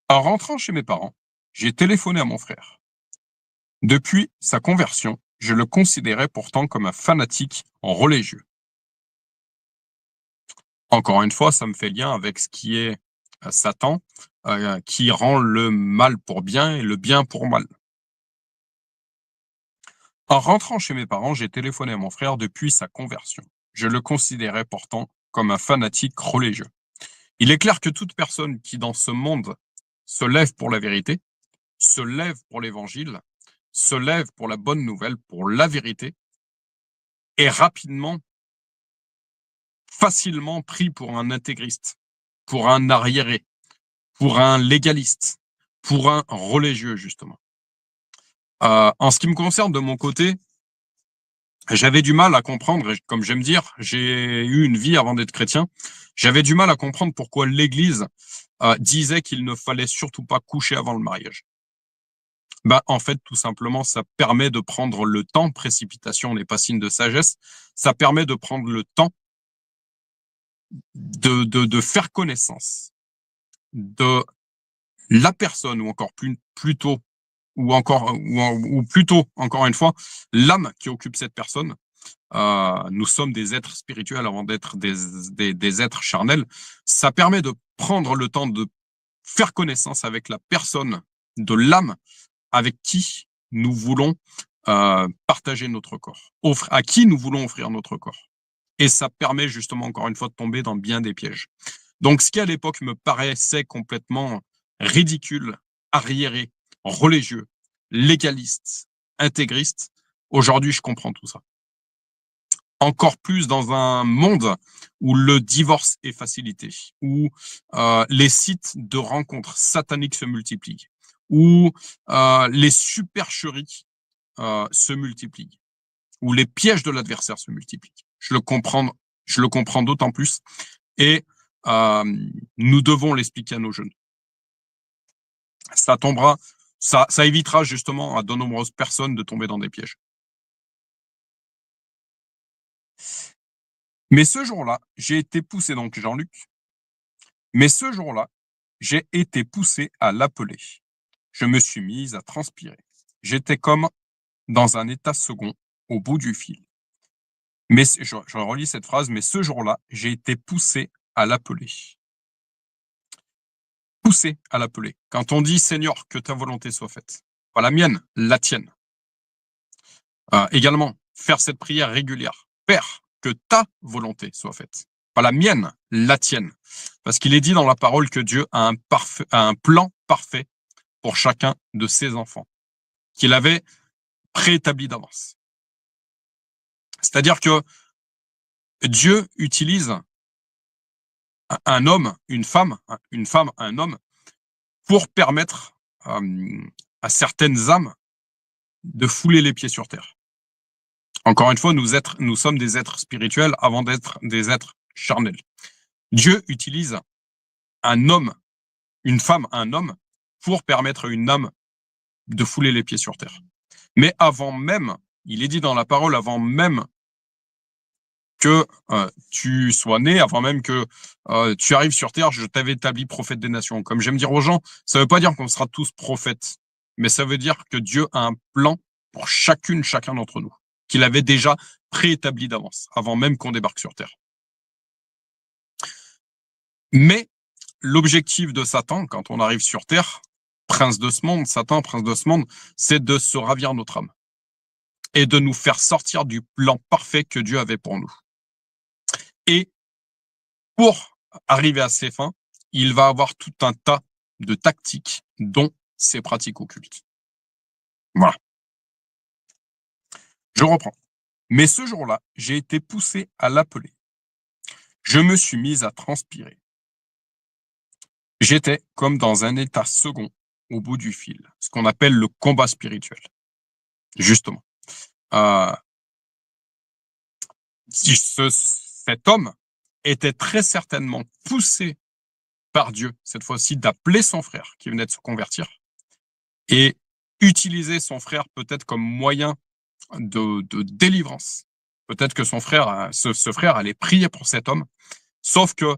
En rentrant chez mes parents, j'ai téléphoné à mon frère. Depuis sa conversion, je le considérais pourtant comme un fanatique religieux. Encore une fois, ça me fait lien avec ce qui est Satan, qui rend le mal pour bien et le bien pour mal. En rentrant chez mes parents, j'ai téléphoné à mon frère depuis sa conversion. Je le considérais pourtant comme un fanatique religieux. Il est clair que toute personne qui dans ce monde se lève pour la vérité, se lève pour l'évangile, se lève pour la bonne nouvelle, pour la vérité, est rapidement, facilement pris pour un intégriste, pour un arriéré, pour un légaliste, pour un religieux, justement. En ce qui me concerne de mon côté, j'avais du mal à comprendre, comme j'aime dire, j'ai eu une vie avant d'être chrétien, j'avais du mal à comprendre pourquoi l'Église disait qu'il ne fallait surtout pas coucher avant le mariage. En fait, tout simplement, ça permet de prendre le temps, précipitation n'est pas signe de sagesse, ça permet de prendre le temps de faire connaissance de la personne, ou encore plutôt, ou plutôt, encore une fois, l'âme qui occupe cette personne. Nous sommes des êtres spirituels avant d'être des êtres charnels. Ça permet de prendre le temps de faire connaissance avec la personne de l'âme avec qui nous voulons partager notre corps, à qui nous voulons offrir notre corps. Et ça permet justement, encore une fois, de tomber dans bien des pièges. Donc, ce qui à l'époque me paraissait complètement ridicule, arriéré, religieux, légaliste, intégriste, aujourd'hui, je comprends tout ça. Encore plus dans un monde où le divorce est facilité, où les sites de rencontres sataniques se multiplient, où les supercheries se multiplient, où les pièges de l'adversaire se multiplient. Je le comprends d'autant plus, et nous devons l'expliquer à nos jeunes. Ça tombera, ça évitera justement à de nombreuses personnes de tomber dans des pièges. Mais ce jour-là, j'ai été poussé, donc Jean-Luc, mais ce jour-là, j'ai été poussé à l'appeler. Je me suis mise à transpirer. J'étais comme dans un état second, au bout du fil. Mais je relis cette phrase, mais ce jour-là, j'ai été poussé à l'appeler. Poussé à l'appeler. Quand on dit Seigneur, que ta volonté soit faite, pas la mienne, la tienne. Également, faire cette prière régulière. Père, que ta volonté soit faite. Pas la mienne, la tienne. Parce qu'il est dit dans la parole que Dieu a un plan parfait pour chacun de ses enfants, qu'il avait préétabli d'avance. C'est-à-dire que Dieu utilise un homme, une femme, un homme, pour permettre à certaines âmes de fouler les pieds sur terre. Encore une fois, nous sommes des êtres spirituels avant d'être des êtres charnels. Dieu utilise un homme, une femme, un homme, pour permettre à une âme de fouler les pieds sur terre. Mais avant même, il est dit dans la parole, avant même que tu sois né, avant même que tu arrives sur terre, je t'avais établi prophète des nations. Comme j'aime dire aux gens, ça ne veut pas dire qu'on sera tous prophètes, mais ça veut dire que Dieu a un plan pour chacun d'entre nous, qu'il avait déjà préétabli d'avance, avant même qu'on débarque sur terre. Mais l'objectif de Satan, quand on arrive sur terre, Satan, prince de ce monde, c'est de se ravir notre âme et de nous faire sortir du plan parfait que Dieu avait pour nous. Et pour arriver à ses fins, il va avoir tout un tas de tactiques, dont ses pratiques occultes. Voilà. Je reprends. Mais ce jour-là, j'ai été poussé à l'appeler. Je me suis mis à transpirer. J'étais comme dans un état second au bout du fil, ce qu'on appelle le combat spirituel. Justement. Cet homme était très certainement poussé par Dieu, cette fois-ci, d'appeler son frère qui venait de se convertir et utiliser son frère peut-être comme moyen de délivrance. Peut-être que son frère, ce frère allait prier pour cet homme, sauf que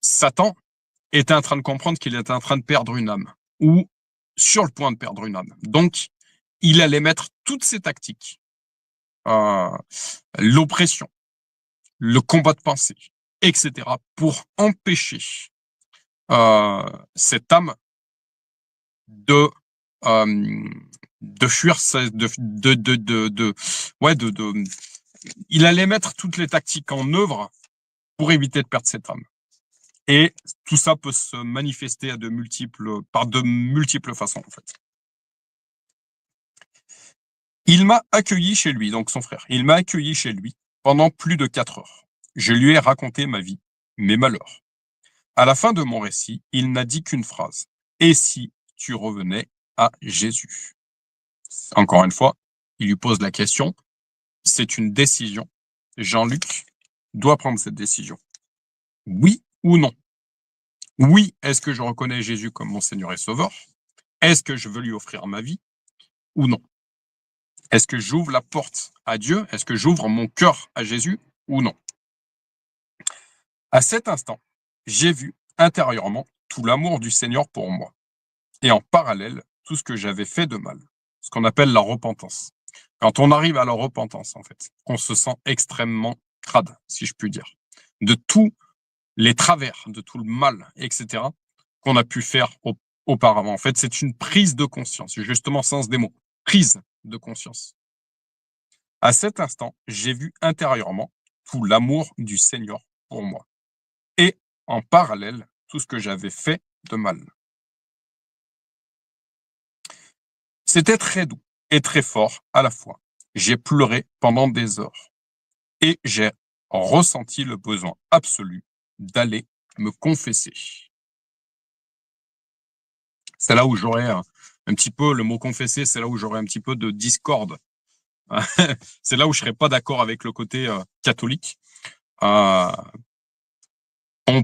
Satan était en train de comprendre qu'il était en train de perdre une âme, ou sur le point de perdre une âme. Donc, il allait mettre toutes ses tactiques, l'oppression, le combat de pensée, etc., pour empêcher cette âme de fuir, il allait mettre toutes les tactiques en œuvre pour éviter de perdre cette âme. Et tout ça peut se manifester par de multiples façons, en fait. Il m'a accueilli chez lui, donc son frère. Il m'a accueilli chez lui pendant plus de 4 heures. Je lui ai raconté ma vie, mes malheurs. À la fin de mon récit, il n'a dit qu'une phrase. Et si tu revenais à Jésus? Encore une fois, il lui pose la question. C'est une décision. Jean-Luc doit prendre cette décision. Oui ou non? Oui, est-ce que je reconnais Jésus comme mon Seigneur et Sauveur? Est-ce que je veux lui offrir ma vie ou non? Est-ce que j'ouvre la porte à Dieu? Est-ce que j'ouvre mon cœur à Jésus ou non? À cet instant, j'ai vu intérieurement tout l'amour du Seigneur pour moi et en parallèle tout ce que j'avais fait de mal, ce qu'on appelle la repentance. Quand on arrive à la repentance, en fait, on se sent extrêmement crade, si je puis dire, de tous les travers, de tout le mal, etc., qu'on a pu faire auparavant. En fait, c'est une prise de conscience, justement, sens des mots, prise de conscience. À cet instant, j'ai vu intérieurement tout l'amour du Seigneur pour moi et en parallèle tout ce que j'avais fait de mal. C'était très doux et très fort à la fois. J'ai pleuré pendant des heures et j'ai ressenti le besoin absolu d'aller me confesser. C'est là où j'aurais un petit peu, le mot confesser, c'est là où j'aurais un petit peu de discorde. C'est là où je serais pas d'accord avec le côté catholique. On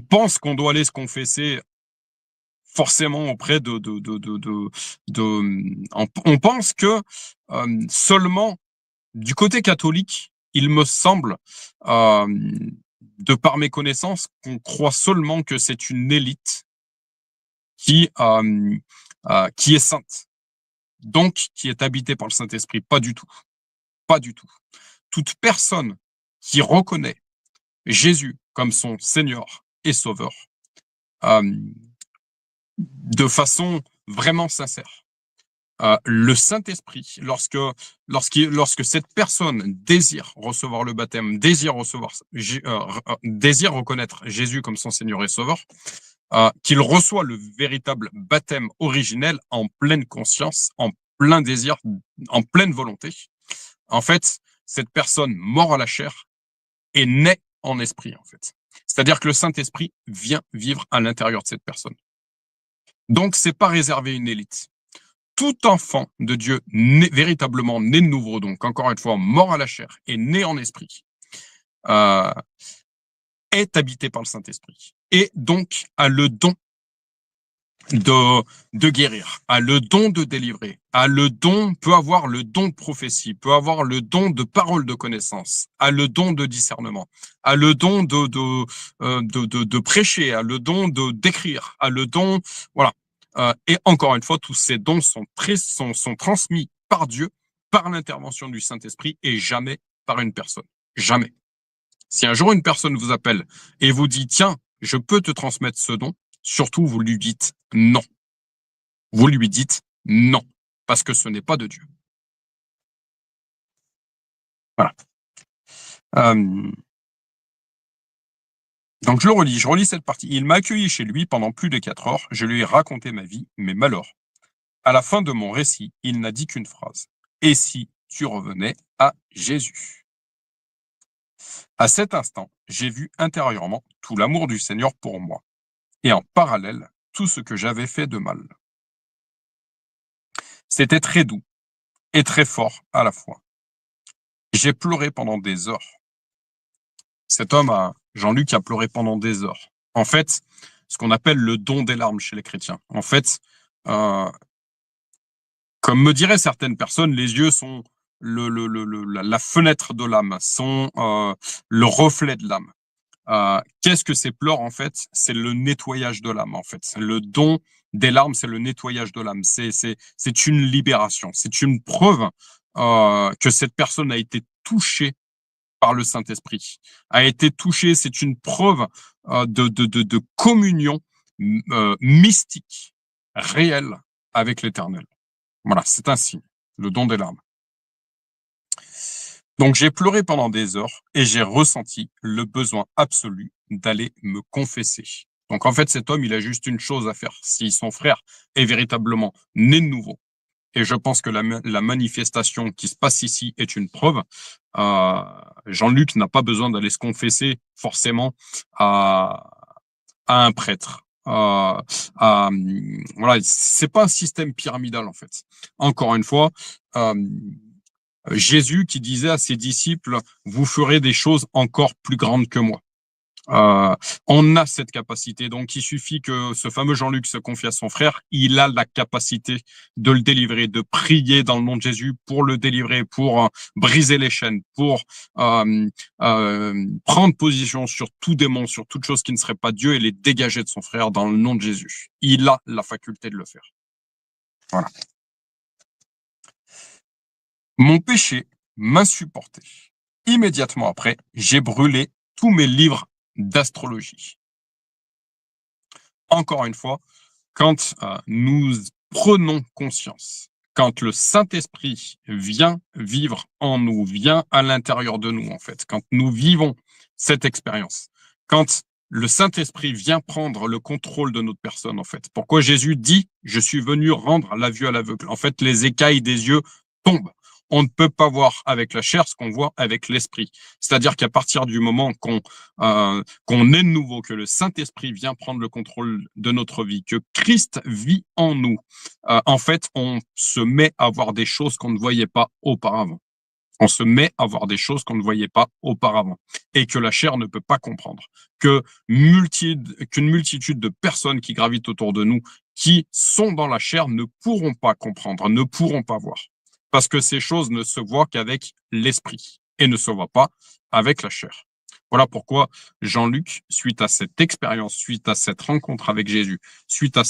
pense qu'on doit aller se confesser forcément auprès on pense que seulement du côté catholique, il me semble, de par mes connaissances, qu'on croit seulement que c'est une élite qui est sainte, donc qui est habitée par le Saint-Esprit. Pas du tout. Pas du tout. Toute personne qui reconnaît Jésus comme son Seigneur et Sauveur, de façon vraiment sincère, le Saint-Esprit, lorsque cette personne désire recevoir le baptême, désire reconnaître Jésus comme son Seigneur et Sauveur, qu'il reçoit le véritable baptême originel en pleine conscience, en plein désir, en pleine volonté. En fait, cette personne mort à la chair est née en esprit, en fait. C'est-à-dire que le Saint-Esprit vient vivre à l'intérieur de cette personne. Donc, c'est pas réservé à une élite. Tout enfant de Dieu, véritablement né de nouveau, donc encore une fois, mort à la chair et né en esprit, euh, est habité par le Saint-Esprit. Et donc a le don de guérir, a le don de délivrer, a le don, peut avoir le don de prophétie, peut avoir le don de parole de connaissance, a le don de discernement, a le don de prêcher, a le don de d'écrire, a le don, voilà. Et encore une fois, tous ces dons sont transmis par Dieu, par l'intervention du Saint-Esprit et jamais par une personne. Jamais. Si un jour une personne vous appelle et vous dit, tiens, je peux te transmettre ce don, surtout vous lui dites non. Vous lui dites non, parce que ce n'est pas de Dieu. Voilà. Donc je relis cette partie. Il m'a accueilli chez lui pendant plus de 4 heures. Je lui ai raconté ma vie, mes malheurs. À la fin de mon récit, il n'a dit qu'une phrase. Et si tu revenais à Jésus? À cet instant, j'ai vu intérieurement tout l'amour du Seigneur pour moi, et en parallèle, tout ce que j'avais fait de mal. C'était très doux et très fort à la fois. J'ai pleuré pendant des heures. Cet homme, Jean-Luc, a pleuré pendant des heures. En fait, ce qu'on appelle le don des larmes chez les chrétiens. En fait, comme me diraient certaines personnes, les yeux sont la fenêtre de l'âme, sont le reflet de l'âme. Qu'est-ce que ces pleurs, en fait? C'est le nettoyage de l'âme, en fait. Le don des larmes, c'est le nettoyage de l'âme. C'est une libération. C'est une preuve que cette personne a été touchée par le Saint-Esprit, a été touchée. C'est une preuve de communion mystique, réelle avec l'Éternel. Voilà, c'est un signe, le don des larmes. Donc j'ai pleuré pendant des heures et j'ai ressenti le besoin absolu d'aller me confesser. Donc en fait, cet homme, il a juste une chose à faire. Si son frère est véritablement né de nouveau, et je pense que la manifestation qui se passe ici est une preuve, Jean-Luc n'a pas besoin d'aller se confesser forcément à un prêtre. Voilà, c'est pas un système pyramidal en fait. Encore une fois, Jésus qui disait à ses disciples, vous ferez des choses encore plus grandes que moi. On a cette capacité, donc il suffit que ce fameux Jean-Luc se confie à son frère, il a la capacité de le délivrer, de prier dans le nom de Jésus pour le délivrer, pour briser les chaînes, pour prendre position sur tout démon, sur toute chose qui ne serait pas Dieu et les dégager de son frère dans le nom de Jésus. Il a la faculté de le faire. Voilà. Mon péché m'insupportait. Immédiatement après, j'ai brûlé tous mes livres d'astrologie. Encore une fois, quand nous prenons conscience, quand le Saint-Esprit vient vivre en nous, vient à l'intérieur de nous, en fait, quand nous vivons cette expérience, quand le Saint-Esprit vient prendre le contrôle de notre personne, en fait. Pourquoi Jésus dit, je suis venu rendre la vue à l'aveugle. En fait, les écailles des yeux tombent. On ne peut pas voir avec la chair ce qu'on voit avec l'esprit. C'est-à-dire qu'à partir du moment qu'on est de nouveau, que le Saint-Esprit vient prendre le contrôle de notre vie, que Christ vit en nous, en fait, on se met à voir des choses qu'on ne voyait pas auparavant. On se met à voir des choses qu'on ne voyait pas auparavant et que la chair ne peut pas comprendre. Qu'une multitude de personnes qui gravitent autour de nous, qui sont dans la chair, ne pourront pas comprendre, ne pourront pas voir. Parce que ces choses ne se voient qu'avec l'esprit et ne se voient pas avec la chair. Voilà pourquoi Jean-Luc, suite à cette expérience, suite à cette rencontre avec Jésus, suite à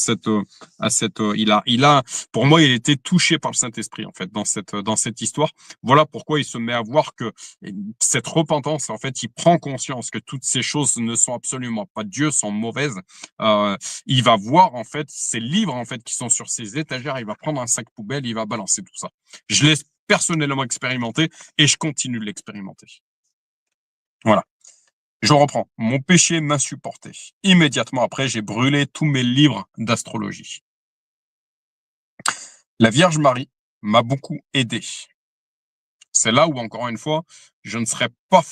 pour moi, il a été touché par le Saint-Esprit, en fait, dans cette histoire. Voilà pourquoi il se met à voir que cette repentance, en fait, il prend conscience que toutes ces choses ne sont absolument pas de Dieu, sont mauvaises. Il va voir, en fait, ces livres, en fait, qui sont sur ses étagères, il va prendre un sac poubelle, il va balancer tout ça. Je l'ai personnellement expérimenté et je continue de l'expérimenter. Voilà. Je reprends. Mon péché m'insupportait. Immédiatement après, j'ai brûlé tous mes livres d'astrologie. La Vierge Marie m'a beaucoup aidé. C'est là où, encore une fois, je ne serais pas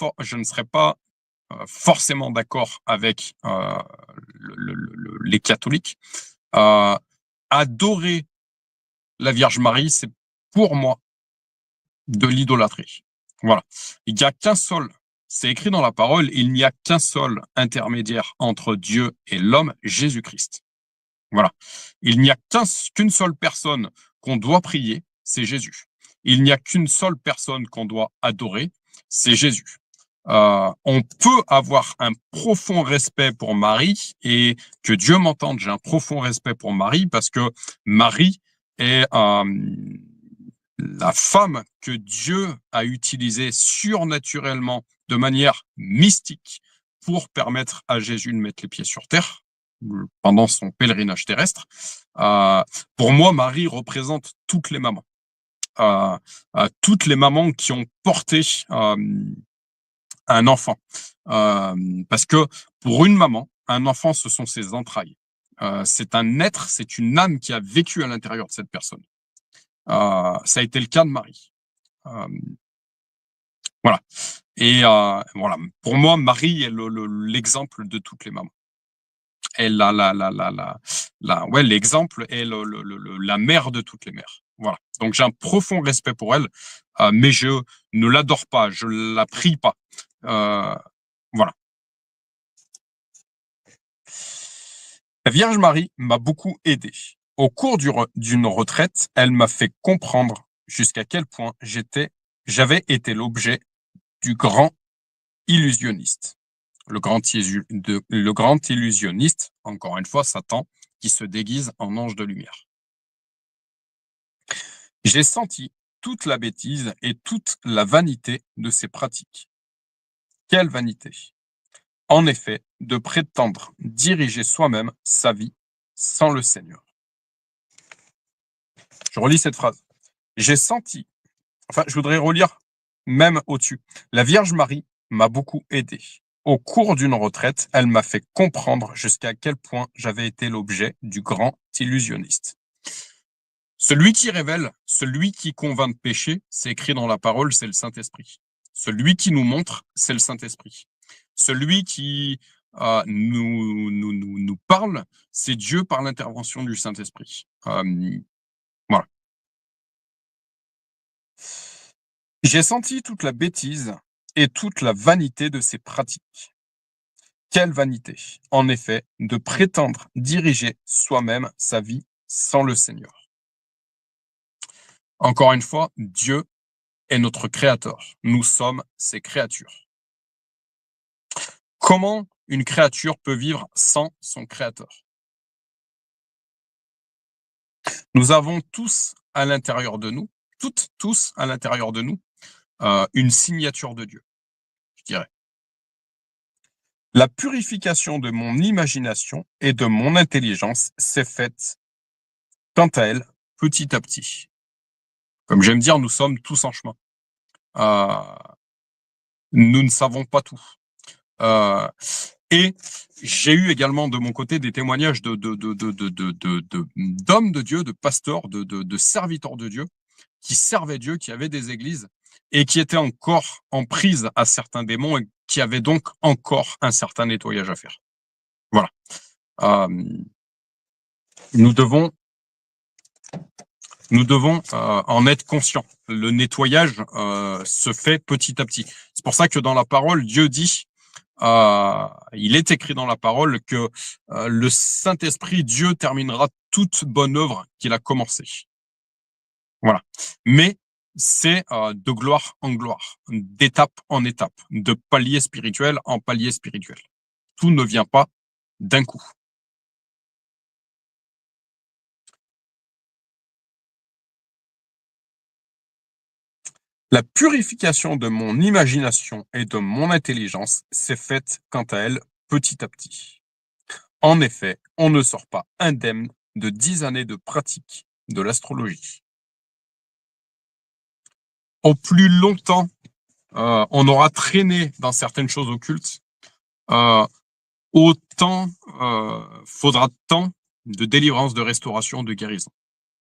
forcément d'accord avec les catholiques. adorer la Vierge Marie, c'est pour moi de l'idolâtrie. Voilà. Il n'y a qu'un seul, c'est écrit dans la parole, il n'y a qu'un seul intermédiaire entre Dieu et l'homme, Jésus-Christ. Voilà. Il n'y a qu'une seule personne qu'on doit prier, c'est Jésus. Il n'y a qu'une seule personne qu'on doit adorer, c'est Jésus. On peut avoir un profond respect pour Marie, et que Dieu m'entende, j'ai un profond respect pour Marie, parce que Marie est la femme que Dieu a utilisée surnaturellement, de manière mystique, pour permettre à Jésus de mettre les pieds sur terre pendant son pèlerinage terrestre. Pour moi, Marie représente toutes les mamans. Toutes les mamans qui ont porté un enfant. Parce que pour une maman, un enfant, ce sont ses entrailles. C'est un être, c'est une âme qui a vécu à l'intérieur de cette personne. Ça a été le cas de Marie. Voilà. Et voilà. Pour moi, Marie est l'exemple de toutes les mamans. Et ouais, l'exemple est la mère de toutes les mères. Voilà. Donc j'ai un profond respect pour elle, mais je ne l'adore pas, je la prie pas. Voilà. La Vierge Marie m'a beaucoup aidé. Au cours d'une retraite, elle m'a fait comprendre jusqu'à quel point j'avais été l'objet du grand illusionniste. Le grand illusionniste, encore une fois, Satan, qui se déguise en ange de lumière. J'ai senti toute la bêtise et toute la vanité de ces pratiques. Quelle vanité! En effet, de prétendre diriger soi-même sa vie sans le Seigneur. Je relis cette phrase. J'ai senti, enfin, je voudrais relire même au-dessus. La Vierge Marie m'a beaucoup aidé. Au cours d'une retraite, elle m'a fait comprendre jusqu'à quel point j'avais été l'objet du grand illusionniste. Celui qui révèle, celui qui convainc de péché, c'est écrit dans la parole, c'est le Saint-Esprit. Celui qui nous montre, c'est le Saint-Esprit. Celui qui nous parle, c'est Dieu par l'intervention du Saint-Esprit. Voilà. J'ai senti toute la bêtise et toute la vanité de ces pratiques. Quelle vanité, en effet, de prétendre diriger soi-même sa vie sans le Seigneur. Encore une fois, Dieu est notre créateur. Nous sommes ses créatures. Comment une créature peut vivre sans son créateur? Nous avons tous à l'intérieur de nous, tous à l'intérieur de nous, une signature de Dieu, je dirais. La purification de mon imagination et de mon intelligence s'est faite, quant à elle, petit à petit. Comme j'aime dire, nous sommes tous en chemin. Nous ne savons pas tout. Et j'ai eu également de mon côté des témoignages d'hommes de Dieu, de pasteurs, de serviteurs de Dieu, qui servaient Dieu, qui avaient des églises et qui étaient encore en prise à certains démons et qui avaient donc encore un certain nettoyage à faire. Voilà. Nous devons en être conscients. Le nettoyage se fait petit à petit. C'est pour ça que dans la parole, Dieu dit, il est écrit dans la parole que le Saint-Esprit, Dieu terminera toute bonne œuvre qu'il a commencée. Voilà. Mais c'est de gloire en gloire, d'étape en étape, de palier spirituel en palier spirituel. Tout ne vient pas d'un coup. La purification de mon imagination et de mon intelligence s'est faite, quant à elle, petit à petit. En effet, on ne sort pas indemne de 10 années de pratique de l'astrologie. Au plus longtemps on aura traîné dans certaines choses occultes, autant faudra de temps de délivrance, de restauration, de guérison,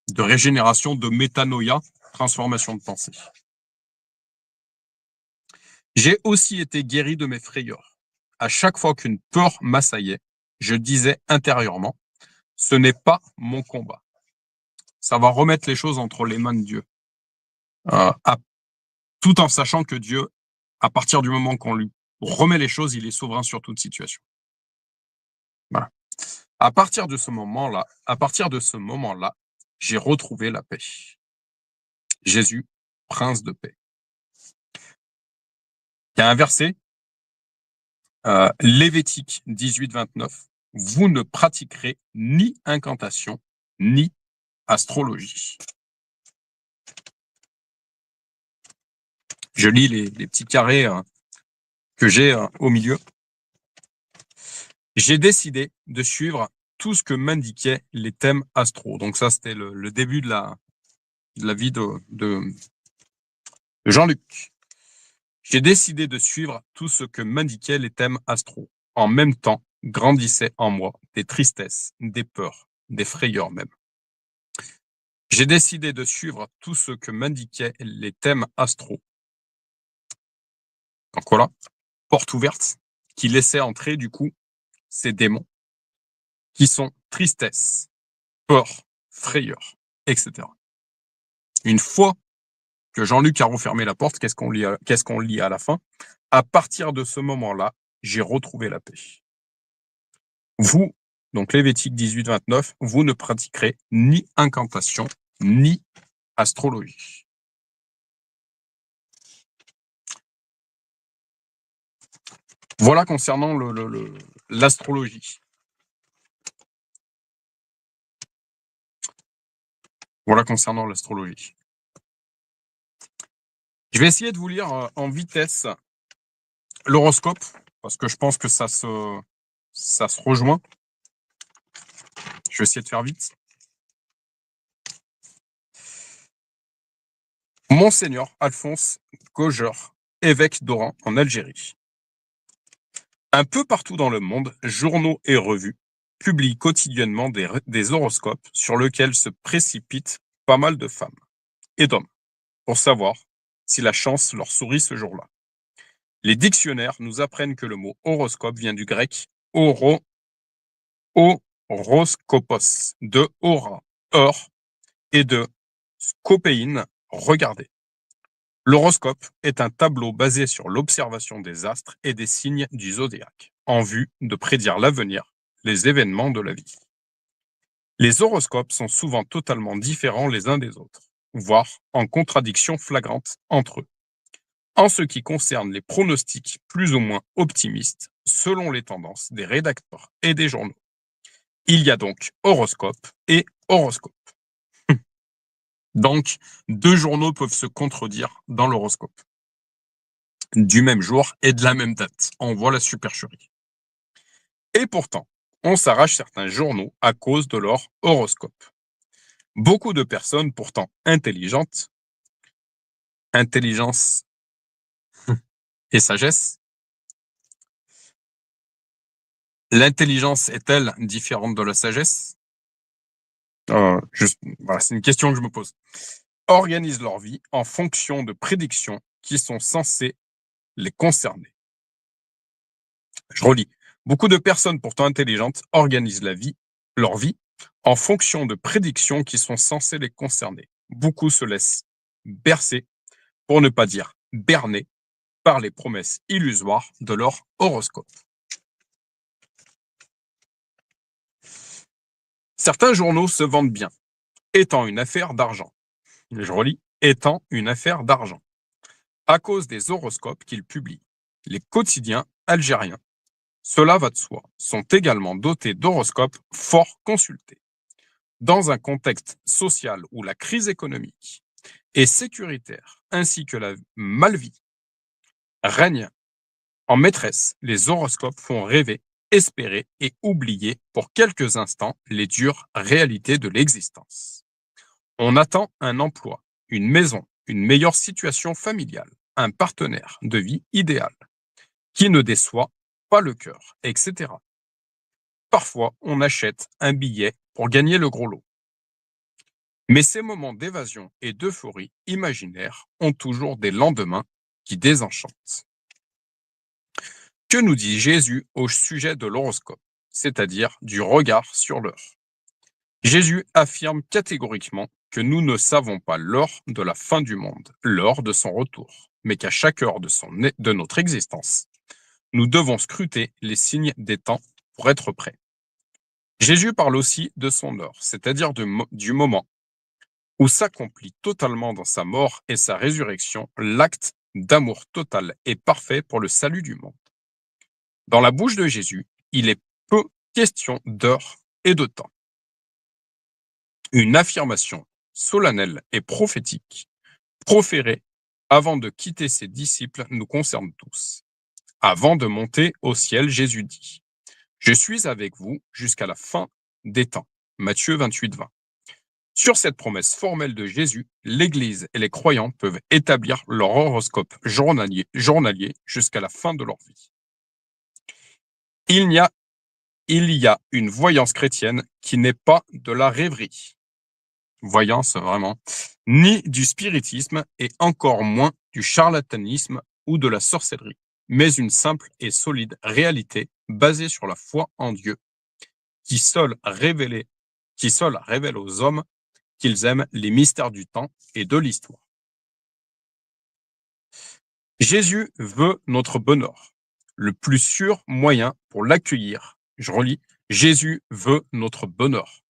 de régénération, de métanoïa, transformation de pensée. J'ai aussi été guéri de mes frayeurs. À chaque fois qu'une peur m'assaillait, je disais intérieurement, ce n'est pas mon combat. ça va remettre les choses entre les mains de Dieu. Tout en sachant que Dieu, à partir du moment qu'on lui remet les choses, il est souverain sur toute situation. Voilà. À partir de ce moment-là, j'ai retrouvé la paix. Jésus, prince de paix. Il y a un verset, Lévitique 18-29. Vous ne pratiquerez ni incantation, ni astrologie. Je lis les petits carrés que j'ai au milieu. J'ai décidé de suivre tout ce que m'indiquaient les thèmes astro. Donc ça, c'était le début de la vie de Jean-Luc. J'ai décidé de suivre tout ce que m'indiquaient les thèmes astro. En même temps, grandissaient en moi des tristesses, des peurs, des frayeurs même. J'ai décidé de suivre tout ce que m'indiquaient les thèmes astro. Donc voilà, porte ouverte, qui laissait entrer du coup ces démons, qui sont tristesse, peur, frayeur, etc. Une fois que Jean-Luc a refermé la porte, qu'est-ce qu'on lit à la fin? À partir de ce moment-là, j'ai retrouvé la paix. Vous, donc Lévitique 18-29, vous ne pratiquerez ni incantation, ni astrologie. Voilà concernant l'astrologie. Voilà concernant l'astrologie. Je vais essayer de vous lire en vitesse l'horoscope, parce que je pense que ça se rejoint. Je vais essayer de faire vite. Monseigneur Alphonse Gauger, évêque d'Oran en Algérie. Un peu partout dans le monde, journaux et revues publient quotidiennement des horoscopes sur lesquels se précipitent pas mal de femmes et d'hommes pour savoir si la chance leur sourit ce jour-là. Les dictionnaires nous apprennent que le mot horoscope vient du grec horoskopos, de aura, or, et de scopéine, regarder. L'horoscope est un tableau basé sur l'observation des astres et des signes du zodiaque, en vue de prédire l'avenir, les événements de la vie. Les horoscopes sont souvent totalement différents les uns des autres, voire en contradiction flagrante entre eux. En ce qui concerne les pronostics plus ou moins optimistes, selon les tendances des rédacteurs et des journaux. Il y a donc horoscope et horoscope. Donc, deux journaux peuvent se contredire dans l'horoscope. Du même jour et de la même date. On voit la supercherie. Et pourtant, on s'arrache certains journaux à cause de leur horoscope. Beaucoup de personnes pourtant intelligentes, intelligence et sagesse. L'intelligence est-elle différente de la sagesse? Voilà, c'est une question que je me pose. Organisent leur vie en fonction de prédictions qui sont censées les concerner. Je relis. Beaucoup de personnes pourtant intelligentes organisent leur vie en fonction de prédictions qui sont censées les concerner. Beaucoup se laissent bercer, pour ne pas dire berner, par les promesses illusoires de leur horoscope. Certains journaux se vendent bien, étant une affaire d'argent. Je relis, étant une affaire d'argent, à cause des horoscopes qu'ils publient. Les quotidiens algériens, cela va de soi, sont également dotés d'horoscopes fort consultés. Dans un contexte social où la crise économique et sécuritaire, ainsi que la malvie, règnent en maîtresse, les horoscopes font rêver, espérer et oublier pour quelques instants les dures réalités de l'existence. On attend un emploi, une maison, une meilleure situation familiale, un partenaire de vie idéal, qui ne déçoit pas le cœur, etc. Parfois, on achète un billet pour gagner le gros lot. Mais ces moments d'évasion et d'euphorie imaginaire ont toujours des lendemains qui désenchantent. Que nous dit Jésus au sujet de l'horoscope, c'est-à-dire du regard sur l'heure? Jésus affirme catégoriquement que nous ne savons pas l'heure de la fin du monde, l'heure de son retour, mais qu'à chaque heure de notre existence, nous devons scruter les signes des temps pour être prêts. Jésus parle aussi de son heure, c'est-à-dire du moment où s'accomplit totalement dans sa mort et sa résurrection l'acte d'amour total et parfait pour le salut du monde. Dans la bouche de Jésus, il est peu question d'heure et de temps. Une affirmation solennelle et prophétique, proférée avant de quitter ses disciples, nous concerne tous. Avant de monter au ciel, Jésus dit « Je suis avec vous jusqu'à la fin des temps ». Matthieu 28, 20. Sur cette promesse formelle de Jésus, l'Église et les croyants peuvent établir leur horoscope journalier jusqu'à la fin de leur vie. Il y a une voyance chrétienne qui n'est pas de la rêverie. Voyance, vraiment. Ni du spiritisme et encore moins du charlatanisme ou de la sorcellerie, mais une simple et solide réalité basée sur la foi en Dieu, qui seul révèle aux hommes qu'ils aiment les mystères du temps et de l'histoire. Jésus veut notre bonheur. Le plus sûr moyen pour l'accueillir, je relis, Jésus veut notre bonheur.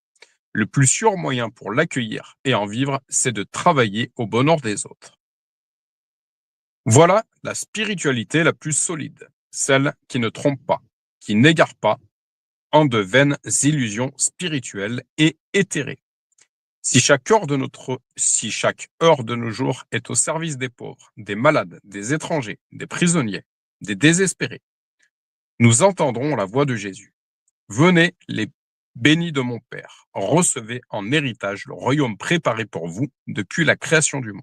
Le plus sûr moyen pour l'accueillir et en vivre, c'est de travailler au bonheur des autres. Voilà la spiritualité la plus solide, celle qui ne trompe pas, qui n'égare pas en de vaines illusions spirituelles et éthérées. Si chaque heure de nos jours est au service des pauvres, des malades, des étrangers, des prisonniers, des désespérés, nous entendrons la voix de Jésus. Venez, les bénis de mon Père, recevez en héritage le royaume préparé pour vous depuis la création du monde.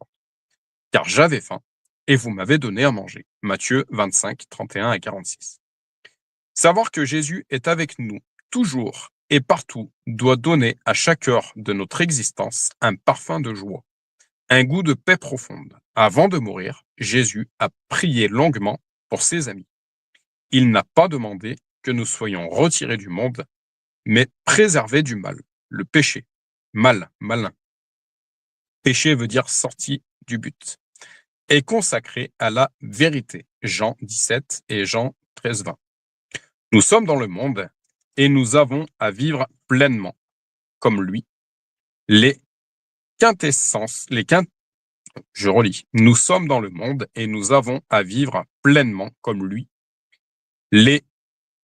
Car j'avais faim et vous m'avez donné à manger. Matthieu 25, 31 et 46. Savoir que Jésus est avec nous toujours et partout doit donner à chaque heure de notre existence un parfum de joie, un goût de paix profonde. Avant de mourir, Jésus a prié longuement pour ses amis. Il n'a pas demandé que nous soyons retirés du monde, mais préservés du mal, le péché. Mal, malin. Péché veut dire sorti du but. Et consacrés à la vérité. Jean 17 et Jean 13, 20. Nous sommes dans le monde et nous avons à vivre pleinement, comme lui, je relis. Nous sommes dans le monde et nous avons à vivre pleinement, comme lui, les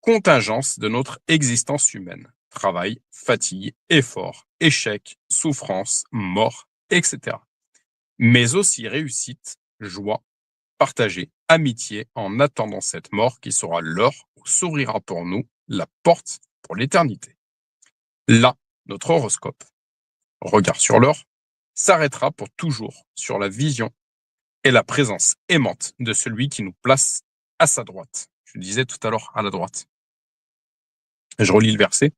contingences de notre existence humaine. Travail, fatigue, effort, échec, souffrance, mort, etc. Mais aussi réussite, joie, partager, amitié en attendant cette mort qui sera l'heure où s'ouvrira pour nous la porte pour l'éternité. Là, notre horoscope, regard sur l'heure, s'arrêtera pour toujours sur la vision et la présence aimante de celui qui nous place à sa droite. Je disais tout à l'heure à la droite. Je relis le verset.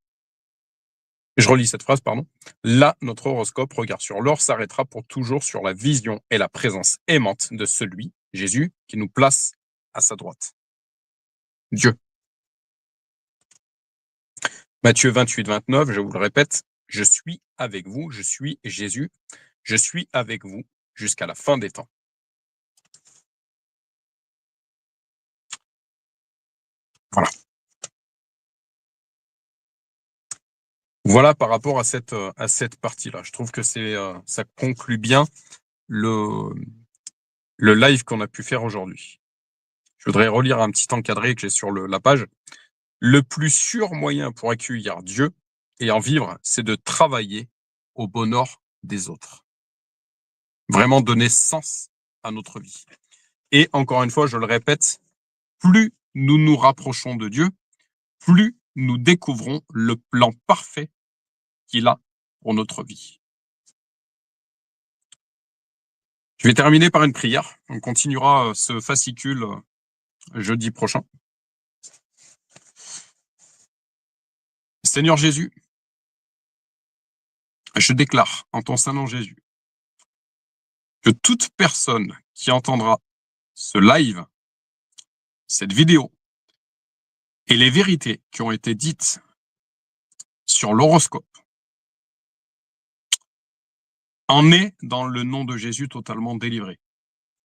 Je relis cette phrase, pardon. Là, notre horoscope, regard sur l'heure, s'arrêtera pour toujours sur la vision et la présence aimante de celui, Jésus, qui nous place à sa droite. Dieu. Matthieu 28, 29, je vous le répète, je suis avec vous, je suis Jésus, je suis avec vous jusqu'à la fin des temps. Voilà. Voilà par rapport à cette partie-là. Je trouve que ça conclut bien le live qu'on a pu faire aujourd'hui. Je voudrais relire un petit encadré que j'ai sur la page. Le plus sûr moyen pour accueillir Dieu et en vivre, c'est de travailler au bonheur des autres. Vraiment donner sens à notre vie. Et encore une fois, je le répète, plus nous nous rapprochons de Dieu, plus nous découvrons le plan parfait qu'il a pour notre vie. Je vais terminer par une prière. On continuera ce fascicule jeudi prochain. Seigneur Jésus, je déclare en ton Saint nom Jésus que toute personne qui entendra ce live, cette vidéo et les vérités qui ont été dites sur l'horoscope en est dans le nom de Jésus totalement délivré.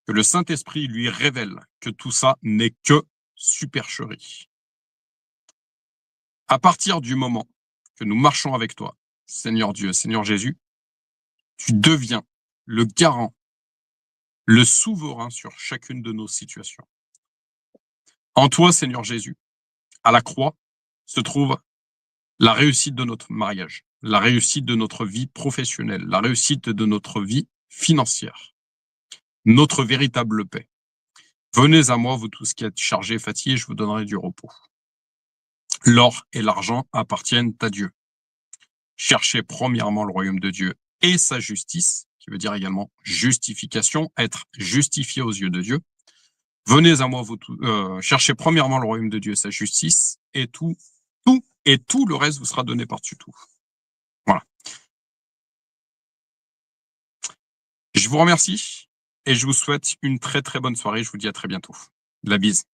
Que le Saint-Esprit lui révèle que tout ça n'est que supercherie. À partir du moment que nous marchons avec toi, Seigneur Dieu, Seigneur Jésus, tu deviens le garant, le souverain sur chacune de nos situations. En toi, Seigneur Jésus, à la croix, se trouve la réussite de notre mariage, la réussite de notre vie professionnelle, la réussite de notre vie financière, notre véritable paix. Venez à moi, vous tous qui êtes chargés et fatigués, je vous donnerai du repos. L'or et l'argent appartiennent à Dieu. Cherchez premièrement le royaume de Dieu et sa justice, qui veut dire également justification, être justifié aux yeux de Dieu. Venez à moi, vous cherchez premièrement le royaume de Dieu et sa justice, et tout le reste vous sera donné par-dessus tout. Voilà. Je vous remercie et je vous souhaite une très très bonne soirée. Je vous dis à très bientôt. La bise.